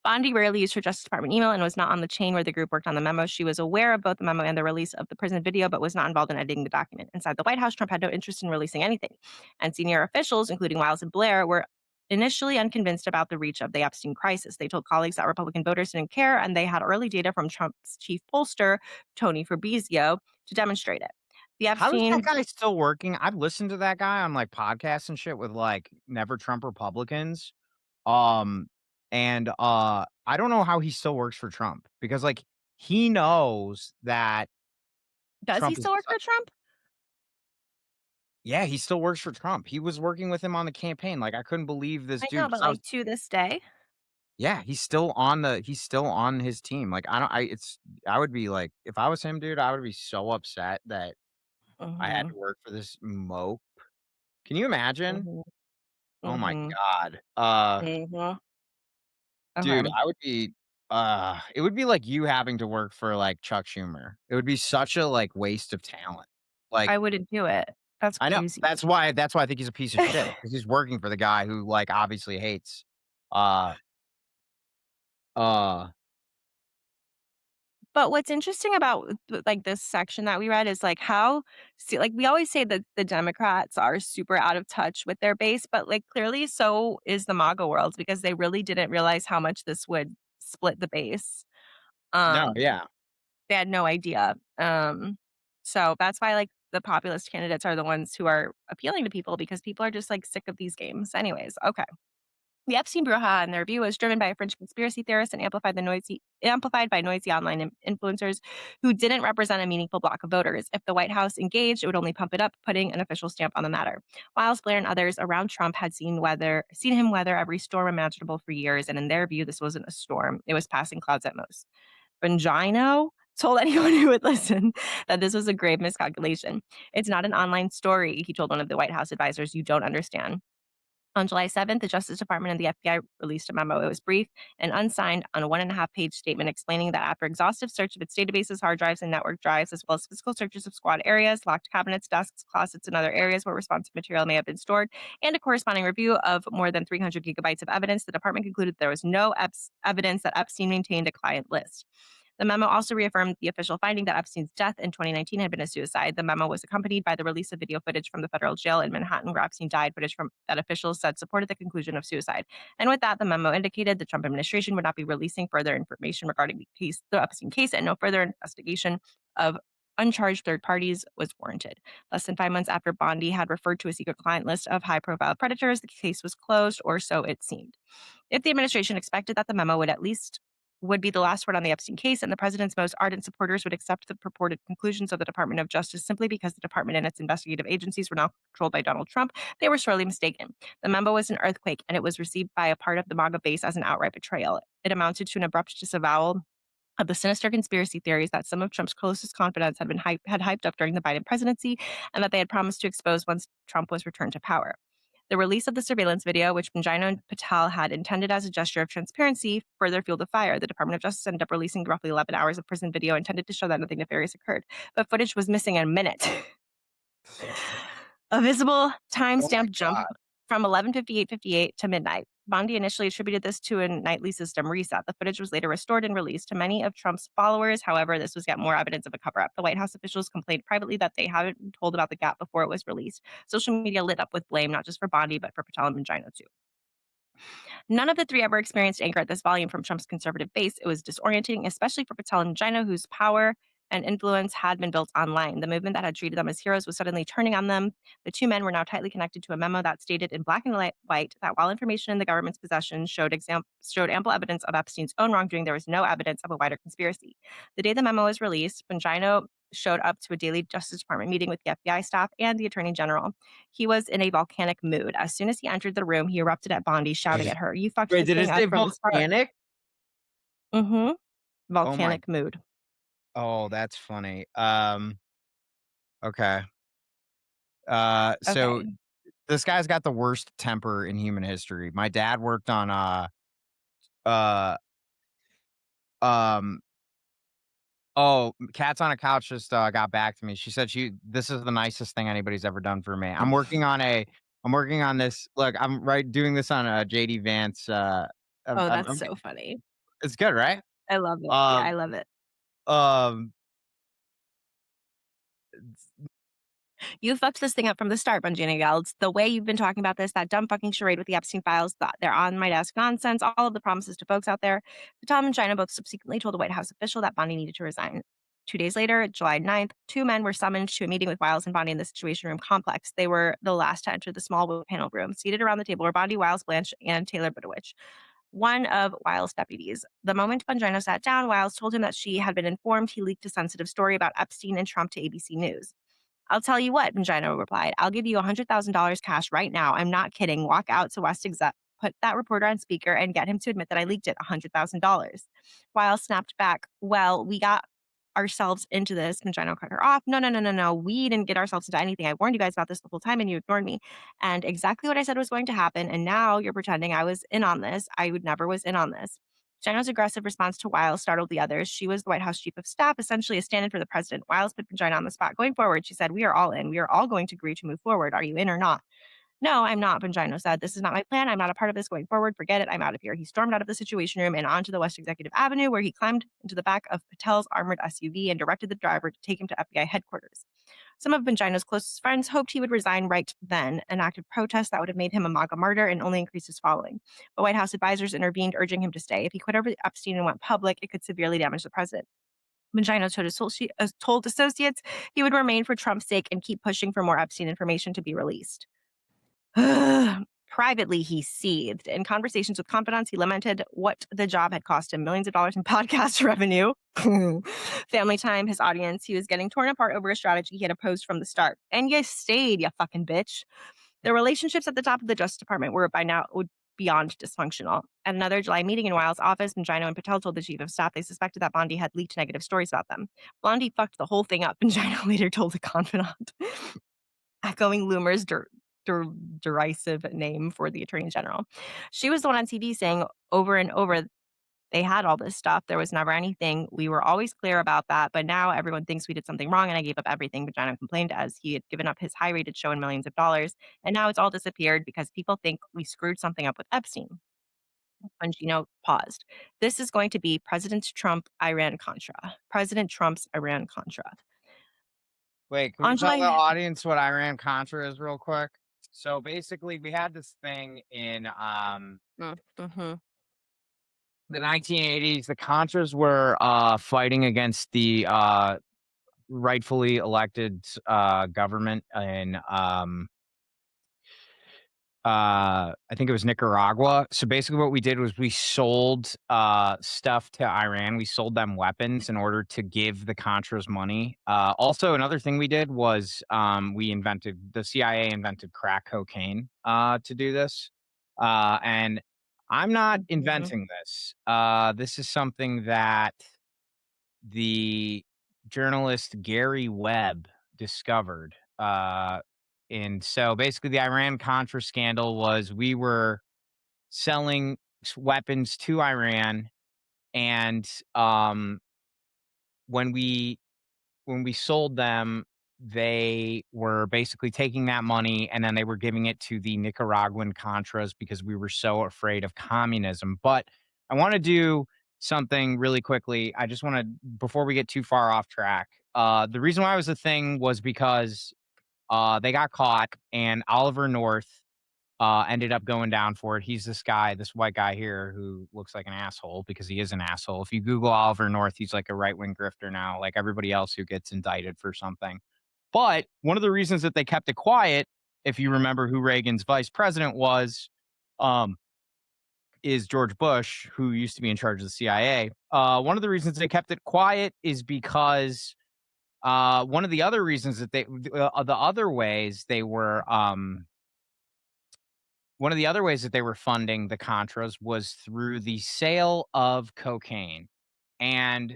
Bondi rarely used her Justice Department email and was not on the chain where the group worked on the memo. She was aware of both the memo and the release of the prison video, but was not involved in editing the document. Inside the White House, Trump had no interest in releasing anything. And senior officials, including Wiles and Blair, were initially unconvinced about the reach of the Epstein crisis. They told colleagues that Republican voters didn't care, and they had early data from Trump's chief pollster, Tony Fabrizio, to demonstrate it. The How is that Epstein guy still working? I've listened to that guy on, like, podcasts and shit with, like, Never Trump Republicans. Um, I don't know how he still works for Trump because, like, he knows that does he Trump is still work su for Trump? Yeah, he still works for Trump. He was working with him on the campaign, like, I couldn't believe this I dude know, 'cause but I was like to this day. Yeah, he's still on his team, like, I don't I it's I would be like if I was him, dude, I would be so upset that I had Hmm. to work for this mope. Can you imagine? Hmm. Oh my Hmm. god. Hmm. Dude, Okay. I would be it would be like you having to work for, like, Chuck Schumer. It would be such a, like, waste of talent. Like, I wouldn't do it. That's I know, crazy. that's why I think he's a piece of shit, because he's working for the guy who, like, obviously hates, uh, uh But what's interesting about like this section that we read is like how see, like we always say that the Democrats are super out of touch with their base, but like clearly so is the MAGA world because they really didn't realize how much this would split the base. No, Um, yeah. they had no idea. So that's why like the populist candidates are the ones who are appealing to people because people are just like sick of these games. Anyways, okay. The Epstein brouhaha, in their view, was driven by a fringe conspiracy theorist and amplified by noisy online influencers who didn't represent a meaningful block of voters. If the White House engaged, it would only pump it up, putting an official stamp on the matter. Whilst Blair and others around Trump had seen him weather every storm imaginable for years, and in their view, this wasn't a storm; it was passing clouds at most. Bongino told anyone who would listen that this was a grave miscalculation. It's not an online story, he told one of the White House advisors. You don't understand. On July 7th, the Justice Department and the FBI released a memo. It was brief and unsigned on a 1.5-page statement explaining that after exhaustive search of its databases, hard drives, and network drives, as well as physical searches of squad areas, locked cabinets, desks, closets, and other areas where responsive material may have been stored, and a corresponding review of more than 300 gigabytes of evidence, the department concluded there was no evidence that Epstein maintained a client list. The memo also reaffirmed the official finding that Epstein's death in 2019 had been a suicide. The memo was accompanied by the release of video footage from the federal jail in Manhattan where Epstein died, footage from that officials said supported the conclusion of suicide. And with that, the memo indicated the Trump administration would not be releasing further information regarding the Epstein case, and no further investigation of uncharged third parties was warranted. Less than 5 months after Bondi had referred to a secret client list of high-profile predators, the case was closed, or so it seemed. If the administration expected that the memo would be the last word on the Epstein case, and the president's most ardent supporters would accept the purported conclusions of the Department of Justice simply because the department and its investigative agencies were now controlled by Donald Trump, they were sorely mistaken. The memo was an earthquake, and it was received by a part of the MAGA base as an outright betrayal. It amounted to an abrupt disavowal of the sinister conspiracy theories that some of Trump's closest confidants had hyped up during the Biden presidency, and that they had promised to expose once Trump was returned to power. The release of the surveillance video, which Bongino and Patel had intended as a gesture of transparency, further fueled the fire. The Department of Justice ended up releasing roughly 11 hours of prison video intended to show that nothing nefarious occurred, but footage was missing a minute. A visible Oh my time-stamped jump god. from 11:58:58 to midnight. Bondi initially attributed this to a nightly system reset. The footage was later restored and released to many of Trump's followers. However, this was yet more evidence of a cover-up. The White House officials complained privately that they hadn't been told about the gap before it was released. Social media lit up with blame, not just for Bondi, but for Patel and Bongino too. None of the three ever experienced anger at this volume from Trump's conservative base. It was disorienting, especially for Patel and Gino, whose power and influence had been built online. The movement that had treated them as heroes was suddenly turning on them. The two men were now tightly connected to a memo that stated in black and white that while information in the government's possession showed ample evidence of Epstein's own wrongdoing, there was no evidence of a wider conspiracy. The day the memo was released, Bongino showed up to a daily Justice Department meeting with the FBI staff and the Attorney General. He was in a volcanic mood. As soon as he entered the room, he erupted at Bondi, shouting at her, "You fucked Wait, this did it thing up say from the start." volcanic? Mm-hmm. Oh my Volcanic mood. oh, that's funny. Okay. So Okay. this guy's got the worst temper in human history. My dad worked on uh um oh, Cats on a Couch just got back to me. She said this is the nicest thing anybody's ever done for me. I'm working on this. Look, I'm doing this on JD Vance. Oh, that's so funny. It's good, right? I love it. Yeah, Um I love it. um You fucked this thing up from the start, Bongino yelled. The way you've been talking about this, that dumb fucking charade with the Epstein files, they're on my desk nonsense, all of the promises to folks out there. Patel and China both subsequently told a White House official that Bondi needed to resign. 2 days later, July 9th, two men were summoned to a meeting with Wiles and Bondi in the Situation Room complex. They were the last to enter the small wood panel room. Seated around the table were Bondi, Wiles, Blanche, and Taylor Budowich, one of Wiles' deputies. The moment Bongino sat down, Wiles told him that she had been informed he leaked a sensitive story about Epstein and Trump to ABC News. "I'll tell you what," Bongino replied. "I'll give you $100,000 cash right now. I'm not kidding. Walk out to West Exec, put that reporter on speaker, and get him to admit that I leaked it. $100,000. Weil snapped back, "Well, we got ourselves into this." Bongino cut her off. "No, no, no, no, no. We didn't get ourselves into anything. I warned you guys about this the whole time and you ignored me. And exactly what I said was going to happen. And now you're pretending I was in on this. I would never was in on this." Jenna's aggressive response to Wiles startled the others. She was the White House chief of staff, essentially a stand-in for the president. Wiles put Jenna on the spot. "Going forward," she said, "we are all in. We are all going to agree to move forward. Are you in or not?" "No, I'm not," Bongino said. "This is not my plan. I'm not a part of this going forward. Forget it. I'm out of here." He stormed out of the Situation Room and onto the West Executive Avenue, where he climbed into the back of Patel's armored SUV and directed the driver to take him to FBI headquarters. Some of Bongino's closest friends hoped he would resign right then, an act of protest that would have made him a MAGA martyr and only increased his following. But White House advisors intervened, urging him to stay. If he quit over Epstein and went public, it could severely damage the president. Bongino told associates he would remain for Trump's sake and keep pushing for more Epstein information to be released. Privately, he seethed. In conversations with confidants, he lamented what the job had cost him millions of dollars in podcast revenue, family time, his audience. He was getting torn apart over a strategy he had opposed from the start. And you stayed, you fucking bitch. The relationships at the top of the Justice Department were by now beyond dysfunctional. At another July meeting in Wiles' office, Bongino and Patel told the chief of staff they suspected that Bondi had leaked negative stories about them. Bondi fucked the whole thing up, Bongino later told a confidant, echoing Loomer's derisive name for the attorney general. She was the one on TV saying over and over they had all this stuff. There was never anything. We were always clear about that. But now everyone thinks we did something wrong and I gave up everything. Vagina complained as he had given up his high rated show and millions of dollars. And now it's all disappeared because people think we screwed something up with Epstein. Bongino paused. This is going to be President Trump Iran Contra. President Trump's Iran Contra. Wait, can we On tell the July. audience what Iran Contra is real quick? So basically, we had this thing in Mhm. the 1980s. The Contras were fighting against the rightfully elected government in I think it was Nicaragua. So basically what we did was we sold stuff to Iran. We sold them weapons in order to give the Contras money. Also another thing we did was the CIA invented crack cocaine to do this. And I'm not Mhm. inventing this. This is something that the journalist Gary Webb discovered. And so basically, the Iran Contra scandal was we were selling weapons to Iran, and when we when we sold them, they were basically taking that money and then they were giving it to the Nicaraguan Contras because we were so afraid of communism. But I want to do something really quickly. I just want to, before we get too far off track, the reason why it was a thing was because they got caught and Oliver North ended up going down for it. He's this guy, this white guy here who looks like an asshole because he is an asshole. If you Google Oliver North, he's like a right wing grifter now, like everybody else who gets indicted for something. But one of the reasons that they kept it quiet, if you remember who Reagan's vice president was, um, is George Bush, who used to be in charge of the CIA. One of the reasons they kept it quiet is because one of the other reasons that the other ways they were one of the other ways that they were funding the Contras was through the sale of cocaine. And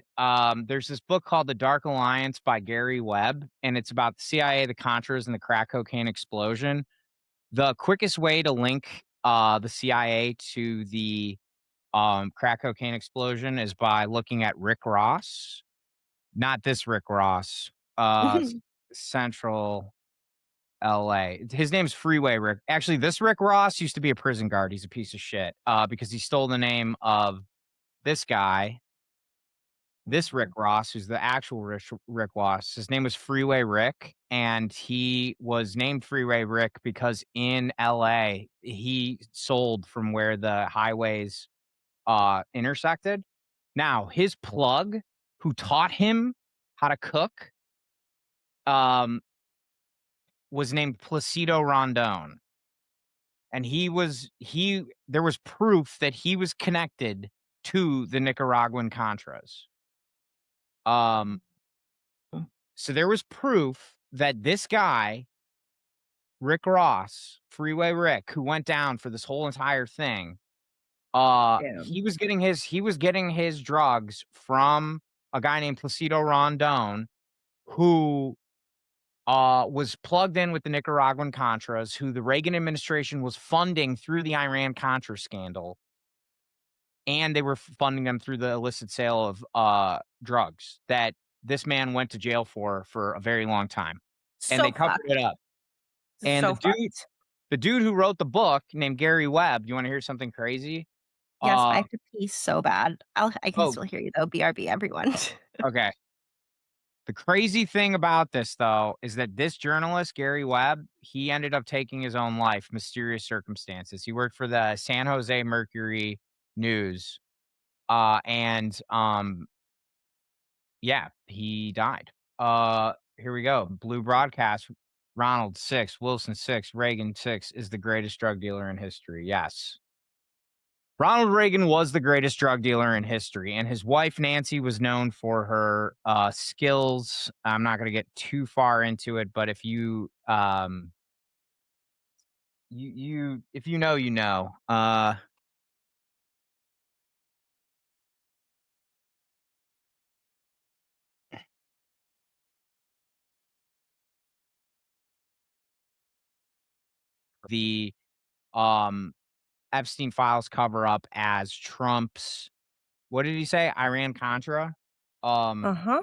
there's this book called The Dark Alliance by Gary Webb, and it's about the CIA, the Contras, and the crack cocaine explosion. The quickest way to link the CIA to the crack cocaine explosion is by looking at Rick Ross. Not this Rick Ross. Central LA. His name's Freeway Rick. Actually, this Rick Ross used to be a prison guard. He's a piece of shit because he stole the name of this guy, this Rick Ross, who's the actual Rick Ross. His name was Freeway Rick, and he was named Freeway Rick because in LA, he sold from where the highways intersected. Now, his plug, who taught him how to cook, um, was named Placido Rondon. And there was proof that he was connected to the Nicaraguan Contras. So there was proof that this guy, Rick Ross, Freeway Rick, who went down for this whole entire thing, Damn. he was getting his drugs from a guy named Placido Rondon, who was plugged in with the Nicaraguan Contras, who the Reagan administration was funding through the Iran Contra scandal. And they were funding them through the illicit sale of drugs that this man went to jail for a very long time, and they So covered fucked. it up. And So fucked. the dude who wrote the book named Gary Webb, you wanna hear something crazy? Yes, I Uh have to pee so bad. I can oh, still hear you though. BRB, everyone. okay. The crazy thing about this, though, is that this journalist, Gary Webb, he ended up taking his own life, mysterious circumstances. He worked for the San Jose Mercury News, and yeah, he died. Here we go. Blue Broadcast Ronald 6, Wilson 6, Reagan 6 is the greatest drug dealer in history. Yes. Ronald Reagan was the greatest drug dealer in history, and his wife Nancy was known for her skills. I'm not going to get too far into it, but if you if you know, you know. The um Epstein files cover up as Trump's, what did he say? Iran Contra. Uh Um huh.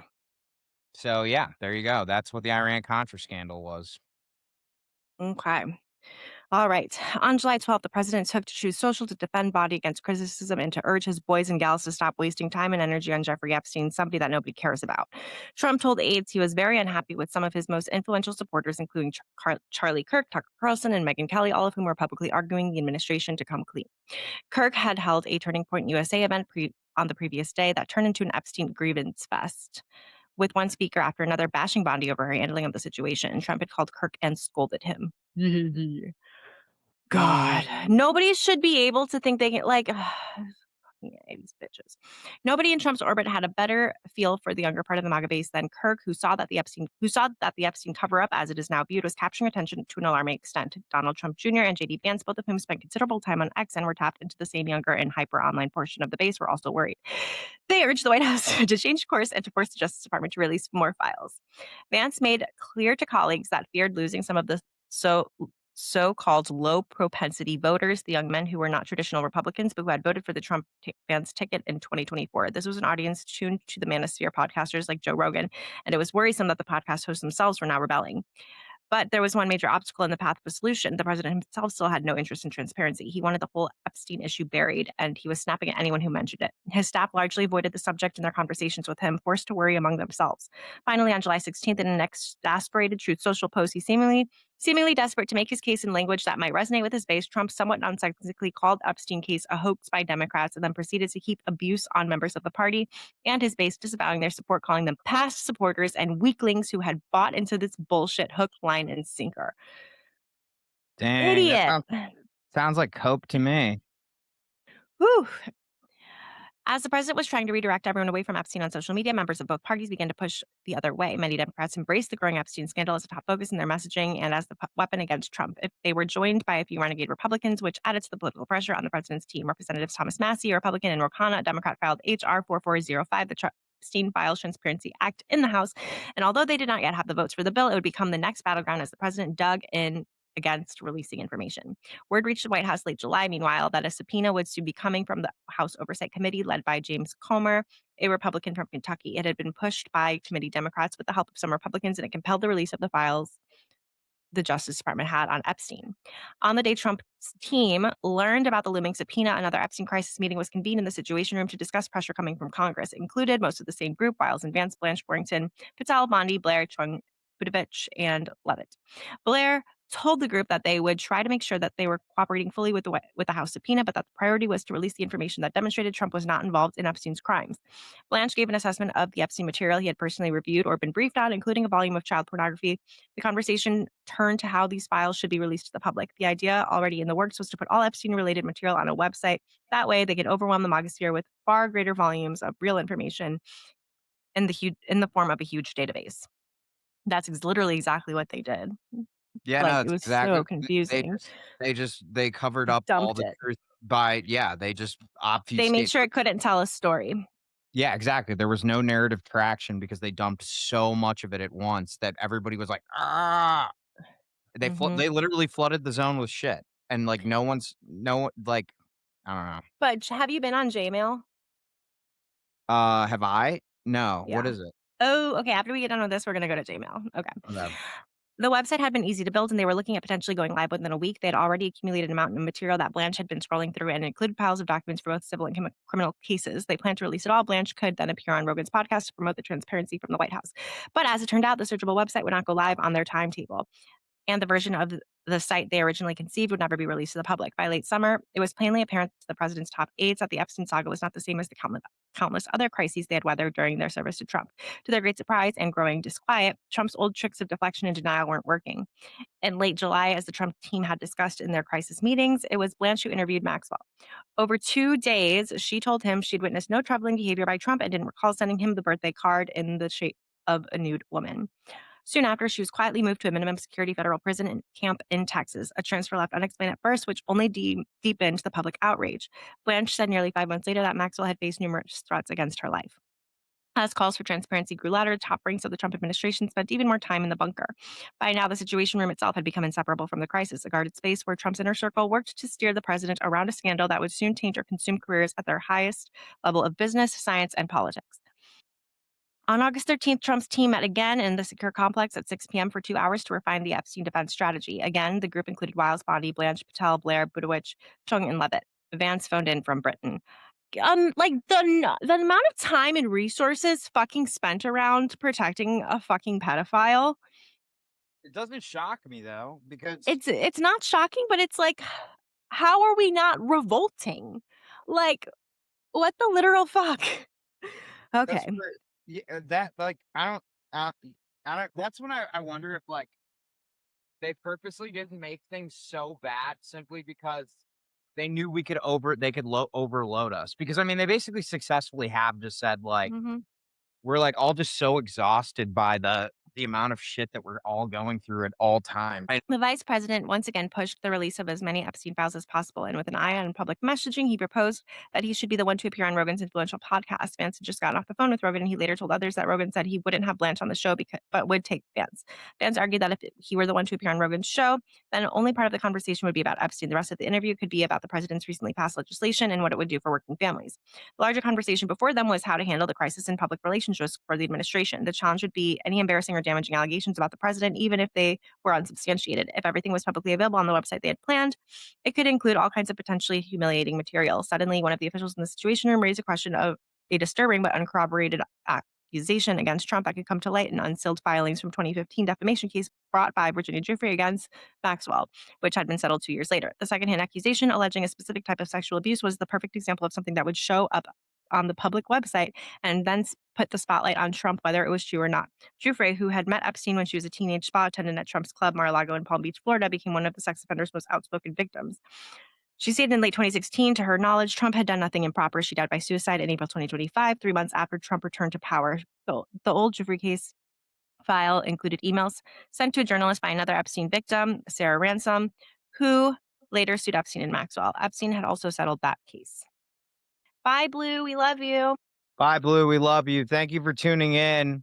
so yeah, there you go. That's what the Iran Contra scandal was. Okay. All right. On July 12th, the president took to Truth Social to defend Bondi against criticism and to urge his boys and gals to stop wasting time and energy on Jeffrey Epstein, somebody that nobody cares about. Trump told aides he was very unhappy with some of his most influential supporters, including Charlie Kirk, Tucker Carlson, and Megyn Kelly, all of whom were publicly arguing the administration to come clean. Kirk had held a Turning Point USA event on the previous day that turned into an Epstein grievance fest, with one speaker after another bashing Bondi over her handling of the situation. Trump had called Kirk and scolded him. God, nobody should be able to think they can like these bitches. Nobody in Trump's orbit had a better feel for the younger part of the MAGA base than Kirk, who saw that the Epstein cover up, as it is now viewed, was capturing attention to an alarming extent. Donald Trump Jr. and JD Vance, both of whom spent considerable time on X and were tapped into the same younger and hyper online portion of the base, were also worried. They urged the White House to change course and to force the Justice Department to release more files. Vance made clear to colleagues that feared losing some of the so-called low propensity voters, the young men who were not traditional Republicans, but who had voted for the Trump Vance ticket in 2024. This was an audience tuned to the manosphere podcasters like Joe Rogan, and it was worrisome that the podcast hosts themselves were now rebelling. But there was one major obstacle in the path of a solution. The president himself still had no interest in transparency. He wanted the whole Epstein issue buried, and he was snapping at anyone who mentioned it. His staff largely avoided the subject in their conversations with him, forced to worry among themselves. Finally, on July 16th, in an exasperated Truth Social post, he seemingly desperate to make his case in language that might resonate with his base, Trump somewhat nonsensically called Epstein case a hoax by Democrats and then proceeded to heap abuse on members of the party and his base, disavowing their support, calling them past supporters and weaklings who had bought into this bullshit hook, line, and sinker. Dang, that Idiot. sounds like cope to me. Whew. As the president was trying to redirect everyone away from Epstein on social media, members of both parties began to push the other way. Many Democrats embraced the growing Epstein scandal as a top focus in their messaging and as the weapon against Trump. If they were joined by a few renegade Republicans, which added to the political pressure on the president's team. Representatives Thomas Massey, a Republican, and Ro Khanna, a Democrat, filed H.R. 4405, the Epstein Files Transparency Act, in the House. And although they did not yet have the votes for the bill, it would become the next battleground as the president dug in against releasing information. Word reached the White House late July, meanwhile, that a subpoena would soon be coming from the House Oversight Committee led by James Comer, a Republican from Kentucky. It had been pushed by committee Democrats with the help of some Republicans, and it compelled the release of the files the Justice Department had on Epstein. On the day Trump's team learned about the looming subpoena, another Epstein crisis meeting was convened in the Situation Room to discuss pressure coming from Congress. It included most of the same group, Wiles and Vance, Blanche Borington, Patel, Bondi, Blair, Chung, Budovich, and Levitt. Blair told the group that they would try to make sure that they were cooperating fully with the House subpoena, but that the priority was to release the information that demonstrated Trump was not involved in Epstein's crimes. Blanche gave an assessment of the Epstein material he had personally reviewed or been briefed on, including a volume of child pornography. The conversation turned to how these files should be released to the public. The idea, already in the works, was to put all Epstein-related material on a website. That way, they could overwhelm the MAGAsphere with far greater volumes of real information in the form of a huge database. That's literally exactly what they did. Yeah, Like, no, it it's was exactly so they confusing. they covered up all Dumped the it. truth by yeah, they just They made obfuscate. sure it couldn't tell a story. Yeah, exactly. There was no narrative traction because they dumped so much of it at once that everybody was like, "Ah!" Mhm. They literally flooded the zone with shit, and, like, like, I don't know. But have you been on Gmail? Have I? No. What Yeah. is it? Oh, okay, after we get done with this, we're gonna go to Gmail. Okay. Okay. The website had been easy to build, and they were looking at potentially going live within a week. They had already accumulated a mountain of material that Blanche had been scrolling through and included piles of documents for both civil and criminal cases. They planned to release it all. Blanche could then appear on Rogan's podcast to promote the transparency from the White House. But as it turned out, the searchable website would not go live on their timetable. and the version of the site they originally conceived would never be released to the public. By late summer, it was plainly apparent to the president's top aides that the Epstein saga was not the same as the countless other crises they had weathered during their service to Trump. To their great surprise and growing disquiet, Trump's old tricks of deflection and denial weren't working. In late July, as the Trump team had discussed in their crisis meetings, it was Blanche who interviewed Maxwell. Over 2 days, she told him she'd witnessed no troubling behavior by Trump and didn't recall sending him the birthday card in the shape of a nude woman. Soon after, she was quietly moved to a minimum security federal prison camp in Texas, a transfer left unexplained at first, which only deepened the public outrage. Blanche said nearly 5 months later that Maxwell had faced numerous threats against her life. As calls for transparency grew louder, top ranks of the Trump administration spent even more time in the bunker. By now, the Situation Room itself had become inseparable from the crisis, a guarded space where Trump's inner circle worked to steer the president around a scandal that would soon taint or consume careers at their highest level of business, science, and politics. On August 13th, Trump's team met again in the secure complex at 6 p.m. for 2 hours to refine the Epstein defense strategy. Again, the group included Wiles, Bondi, Blanche, Patel, Blair, Budowich, Chung, and Levitt. Vance phoned in from Britain. Like the amount of time and resources fucking spent around protecting a fucking pedophile. It doesn't shock me though, because It's not shocking, but it's like, how are we not revolting? Like, what the literal fuck? that's Okay. where that like I, I don't. That's when I wonder if like they purposely didn't make things so bad simply because they knew they could overload us. Because I mean, they basically successfully have just said like hmm we're like all just so exhausted by the amount of shit that we're all going through at all times. The vice president once again pushed the release of as many Epstein files as possible, and with an eye on public messaging, he proposed that he should be the one to appear on Rogan's influential podcast. Vance had just gotten off the phone with Rogan, and he later told others that Rogan said he wouldn't have Blanche on the show but would take Vance. Vance argued that if he were the one to appear on Rogan's show, then only part of the conversation would be about Epstein. The rest of the interview could be about the president's recently passed legislation and what it would do for working families. The larger conversation before them was how to handle the crisis in public relations risk for the administration. The challenge would be any embarrassing or damaging allegations about the president, even if they were unsubstantiated. If everything was publicly available on the website they had planned, it could include all kinds of potentially humiliating material. Suddenly, one of the officials in the Situation Room raised a question of a disturbing but uncorroborated accusation against Trump that could come to light in unsealed filings from 2015 defamation case brought by Virginia Giuffre against Maxwell, which had been settled 2 years later. The secondhand accusation alleging a specific type of sexual abuse was the perfect example of something that would show up on the public website and then put the spotlight on Trump, whether it was true or not. Giuffre, who had met Epstein when she was a teenage spa attendant at Trump's club Mar-a-Lago in Palm Beach, Florida, became one of the sex offender's most outspoken victims. She stated in late 2016, to her knowledge, Trump had done nothing improper. She died by suicide in April 2025, 3 months after Trump returned to power. The old Giuffre case file included emails sent to a journalist by another Epstein victim, Sarah Ransom, who later sued Epstein and Maxwell. Epstein had also settled that case. Bye, Blue. We love you. Bye, Blue. We love you. Thank you for tuning in.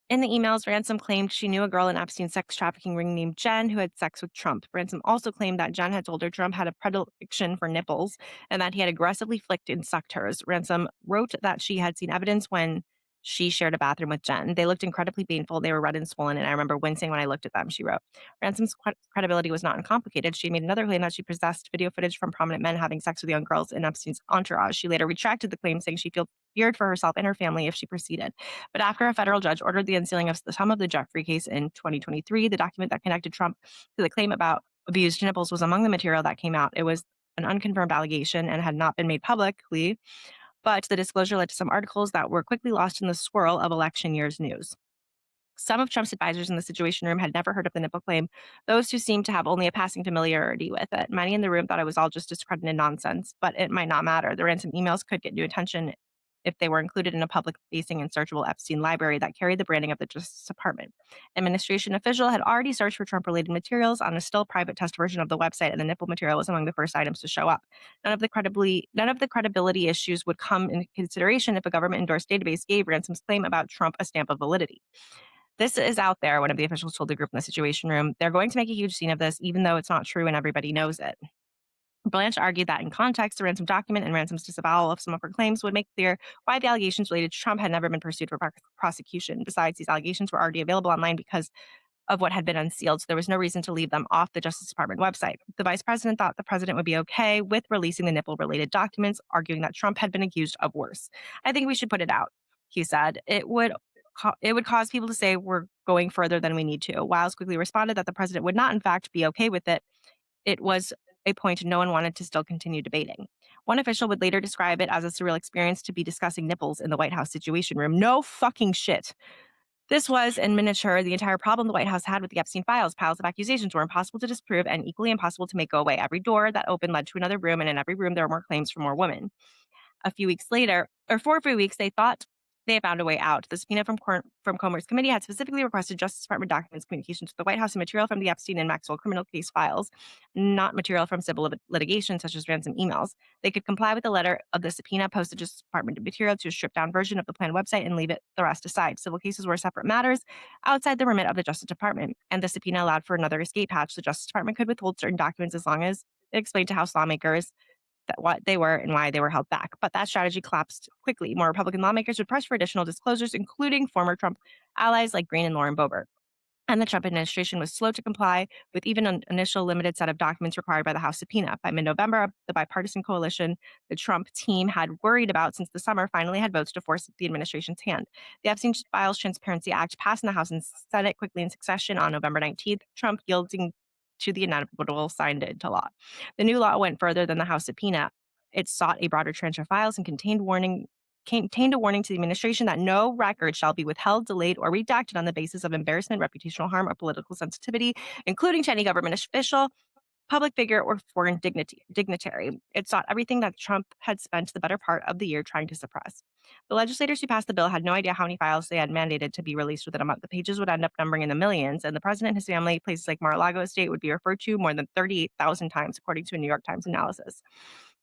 In the emails, Ransom claimed she knew a girl in Epstein's sex trafficking ring named Jen who had sex with Trump. Ransom also claimed that Jen had told her Trump had a predilection for nipples and that he had aggressively flicked and sucked hers. Ransom wrote that she had seen evidence when she shared a bathroom with Jen. They looked incredibly painful. They were red and swollen, and I remember wincing when I looked at them, she wrote. Ransom's credibility was not uncomplicated. She made another claim that she possessed video footage from prominent men having sex with young girls in Epstein's entourage. She later retracted the claim, saying she feared for herself and her family if she proceeded. But after a federal judge ordered the unsealing of some of the Jeffrey case in 2023, the document that connected Trump to the claim about abused nipples was among the material that came out. It was an unconfirmed allegation and had not been made publicly, but the disclosure led to some articles that were quickly lost in the swirl of election year's news. Some of Trump's advisors in the Situation Room had never heard of the nipple claim, those who seemed to have only a passing familiarity with it. Many in the room thought it was all just discredited nonsense, but it might not matter. The ransom emails could get new attention if they were included in a public-facing and searchable Epstein library that carried the branding of the Justice Department. Administration official had already searched for Trump-related materials on a still private test version of the website, and the nipple material was among the first items to show up. None of the credibility issues would come into consideration if a government-endorsed database gave Ransom's claim about Trump a stamp of validity. This is out there, one of the officials told the group in the Situation Room. They're going to make a huge scene of this, even though it's not true and everybody knows it. Blanche argued that in context, the ransom document and Ransom's disavowal of some of her claims would make clear why the allegations related to Trump had never been pursued for prosecution. Besides, these allegations were already available online because of what had been unsealed, so there was no reason to leave them off the Justice Department website. The vice president thought the president would be okay with releasing the nipple-related documents, arguing that Trump had been accused of worse. I think we should put it out, he said. It would cause people to say we're going further than we need to. Wiles quickly responded that the president would not, in fact, be okay with it. It was a point no one wanted to still continue debating. One official would later describe it as a surreal experience to be discussing nipples in the White House Situation Room. No fucking shit. This was, in miniature, the entire problem the White House had with the Epstein files. Piles of accusations were impossible to disprove and equally impossible to make go away. Every door that opened led to another room, and in every room there were more claims for more women. A few weeks later, or for a few weeks, they thought they had found a way out. The subpoena from Comer's committee had specifically requested Justice Department documents, communications with the White House, and material from the Epstein and Maxwell criminal case files, not material from civil litigation such as ransom emails. They could comply with the letter of the subpoena, post the Justice Department material to a stripped-down version of the planned website, and leave the rest aside. Civil cases were separate matters outside the remit of the Justice Department, and the subpoena allowed for another escape hatch. The Justice Department could withhold certain documents as long as it explained to House lawmakers that what they were and why they were held back. But that strategy collapsed quickly. More Republican lawmakers would press for additional disclosures, including former Trump allies like Green and Lauren Boebert. And the Trump administration was slow to comply with even an initial limited set of documents required by the House subpoena. By mid-November, the bipartisan coalition the Trump team had worried about since the summer finally had votes to force the administration's hand. The Epstein Files Transparency Act passed in the House and Senate quickly in succession on November 19th. Trump, yielding to the inevitable, signed it into law. The new law went further than the House subpoena. It sought a broader tranche of files and contained a warning to the administration that no record shall be withheld, delayed, or redacted on the basis of embarrassment, reputational harm, or political sensitivity, including to any government official, public figure, or foreign dignitary. It sought everything that Trump had spent the better part of the year trying to suppress. The legislators who passed the bill had no idea how many files they had mandated to be released within a month. The pages would end up numbering in the millions, and the president and his family, places like Mar-a-Lago estate, would be referred to more than 38,000 times, according to a New York Times analysis.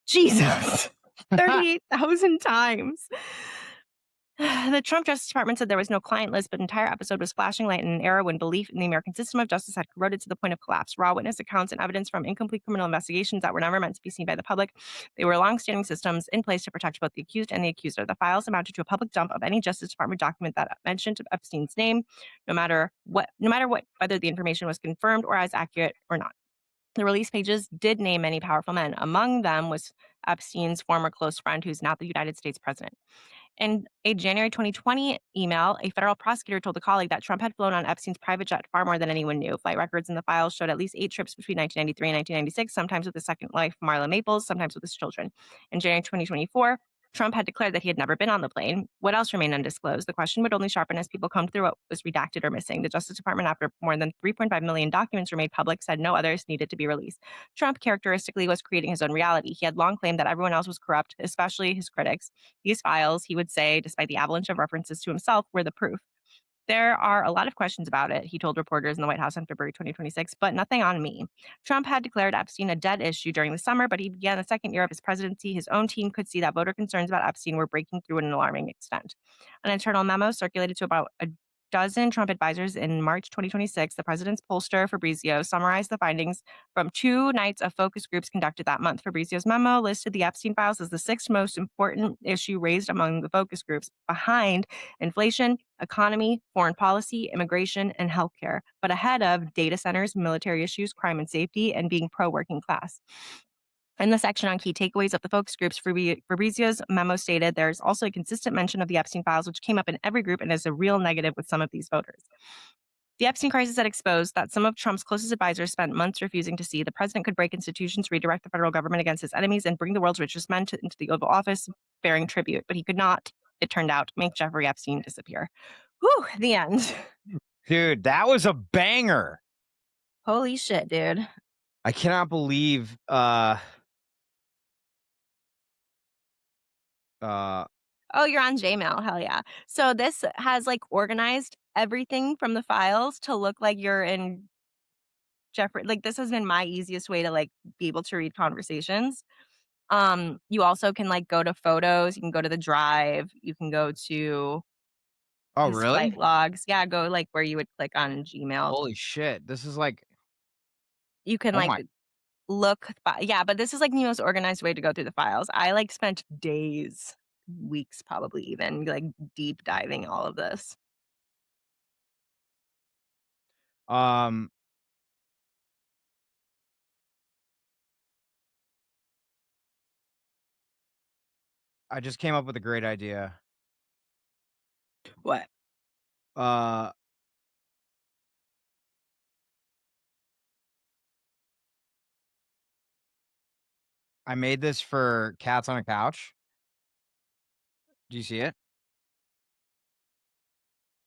Jesus! 38,000 times. The Trump Justice Department said there was no client list, but the entire episode was flashing light in an era when belief in the American system of justice had corroded to the point of collapse. Raw witness accounts and evidence from incomplete criminal investigations that were never meant to be seen by the public. They were long-standing systems in place to protect both the accused and the accuser. The files amounted to a public dump of any Justice Department document that mentioned Epstein's name, no matter what, whether the information was confirmed or as accurate or not. The release pages did name many powerful men. Among them was Epstein's former close friend, who's now the United States president. In a January 2020 email, a federal prosecutor told a colleague that Trump had flown on Epstein's private jet far more than anyone knew. Flight records in the files showed at least 8 trips between 1993 and 1996, sometimes with his second wife, Marla Maples, sometimes with his children. In January 2024, Trump had declared that he had never been on the plane. What else remained undisclosed? The question would only sharpen as people combed through what was redacted or missing. The Justice Department, after more than 3.5 million documents were made public, said no others needed to be released. Trump characteristically was creating his own reality. He had long claimed that everyone else was corrupt, especially his critics. These files, he would say, despite the avalanche of references to himself, were the proof. There are a lot of questions about it, he told reporters in the White House in February 2026, but nothing on me. Trump had declared Epstein a dead issue during the summer, but he began the second year of his presidency. His own team could see that voter concerns about Epstein were breaking through at an alarming extent. An internal memo circulated to about a dozen Trump advisors in March 2026. The president's pollster, Fabrizio, summarized the findings from 2 nights of focus groups conducted that month. Fabrizio's memo listed the Epstein files as the 6th most important issue raised among the focus groups, behind inflation, economy, foreign policy, immigration, and healthcare, but ahead of data centers, military issues, crime and safety, and being pro-working class. In the section on key takeaways of the focus groups, Fabrizio's memo stated there's also a consistent mention of the Epstein files, which came up in every group and is a real negative with some of these voters. The Epstein crisis had exposed that some of Trump's closest advisors spent months refusing to see the president could break institutions, redirect the federal government against his enemies, and bring the world's richest men into the Oval Office bearing tribute. But he could not, it turned out, make Jeffrey Epstein disappear. Whew, the end. Dude, that was a banger. Holy shit, dude. I cannot believe Oh, you're on Jmail. Hell yeah. So this has like organized everything from the files to look like you're in Jeffrey. Like this has been my easiest way to like be able to read conversations. You also can like go to photos, you can go to the drive, you can go to oh his flight really? logs. Yeah, go like where you would click on Gmail. Holy shit. This is like You can oh like my look yeah, but this is like the most organized way to go through the files. I like spent days, weeks probably even like deep diving all of this. um I just came up with a great idea. What? Uh I made this for Cats on a Couch. Do you see it?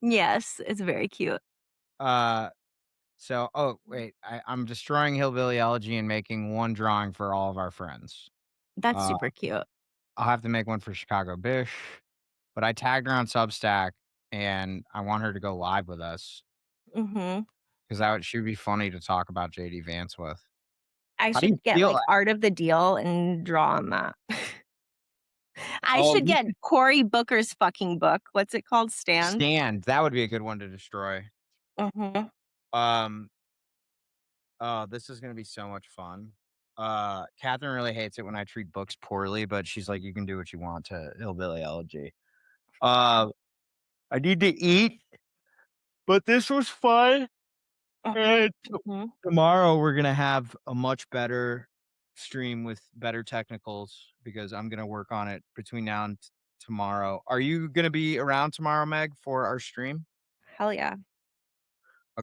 Yes, it's very cute. Uh, oh, wait, I'm destroying Hillbilly Elegy and making one drawing for all of our friends. That's Uh, super cute. I'll have to make one for Chicago Bish, but I tagged her on Substack, and I want her to go live with us Mhm. because she would be funny to talk about JD Vance with. I How do you should get, feel? like, art of the deal and draw on that. I Oh, should you get could Cory Booker's fucking book. What's it called? Stand? stand. That would be a good one to destroy. Mhm. Um, oh, this is gonna be so much fun. Catherine really hates it when I treat books poorly, but she's like, "You can do what you want to Hillbilly Elegy." Uh, I need to eat, but this was fun. And Mhm. tomorrow we're gonna have a much better stream with better technicals because I'm gonna work on it between now and tomorrow. Are you gonna be around tomorrow, Meg, for our stream? Hell yeah.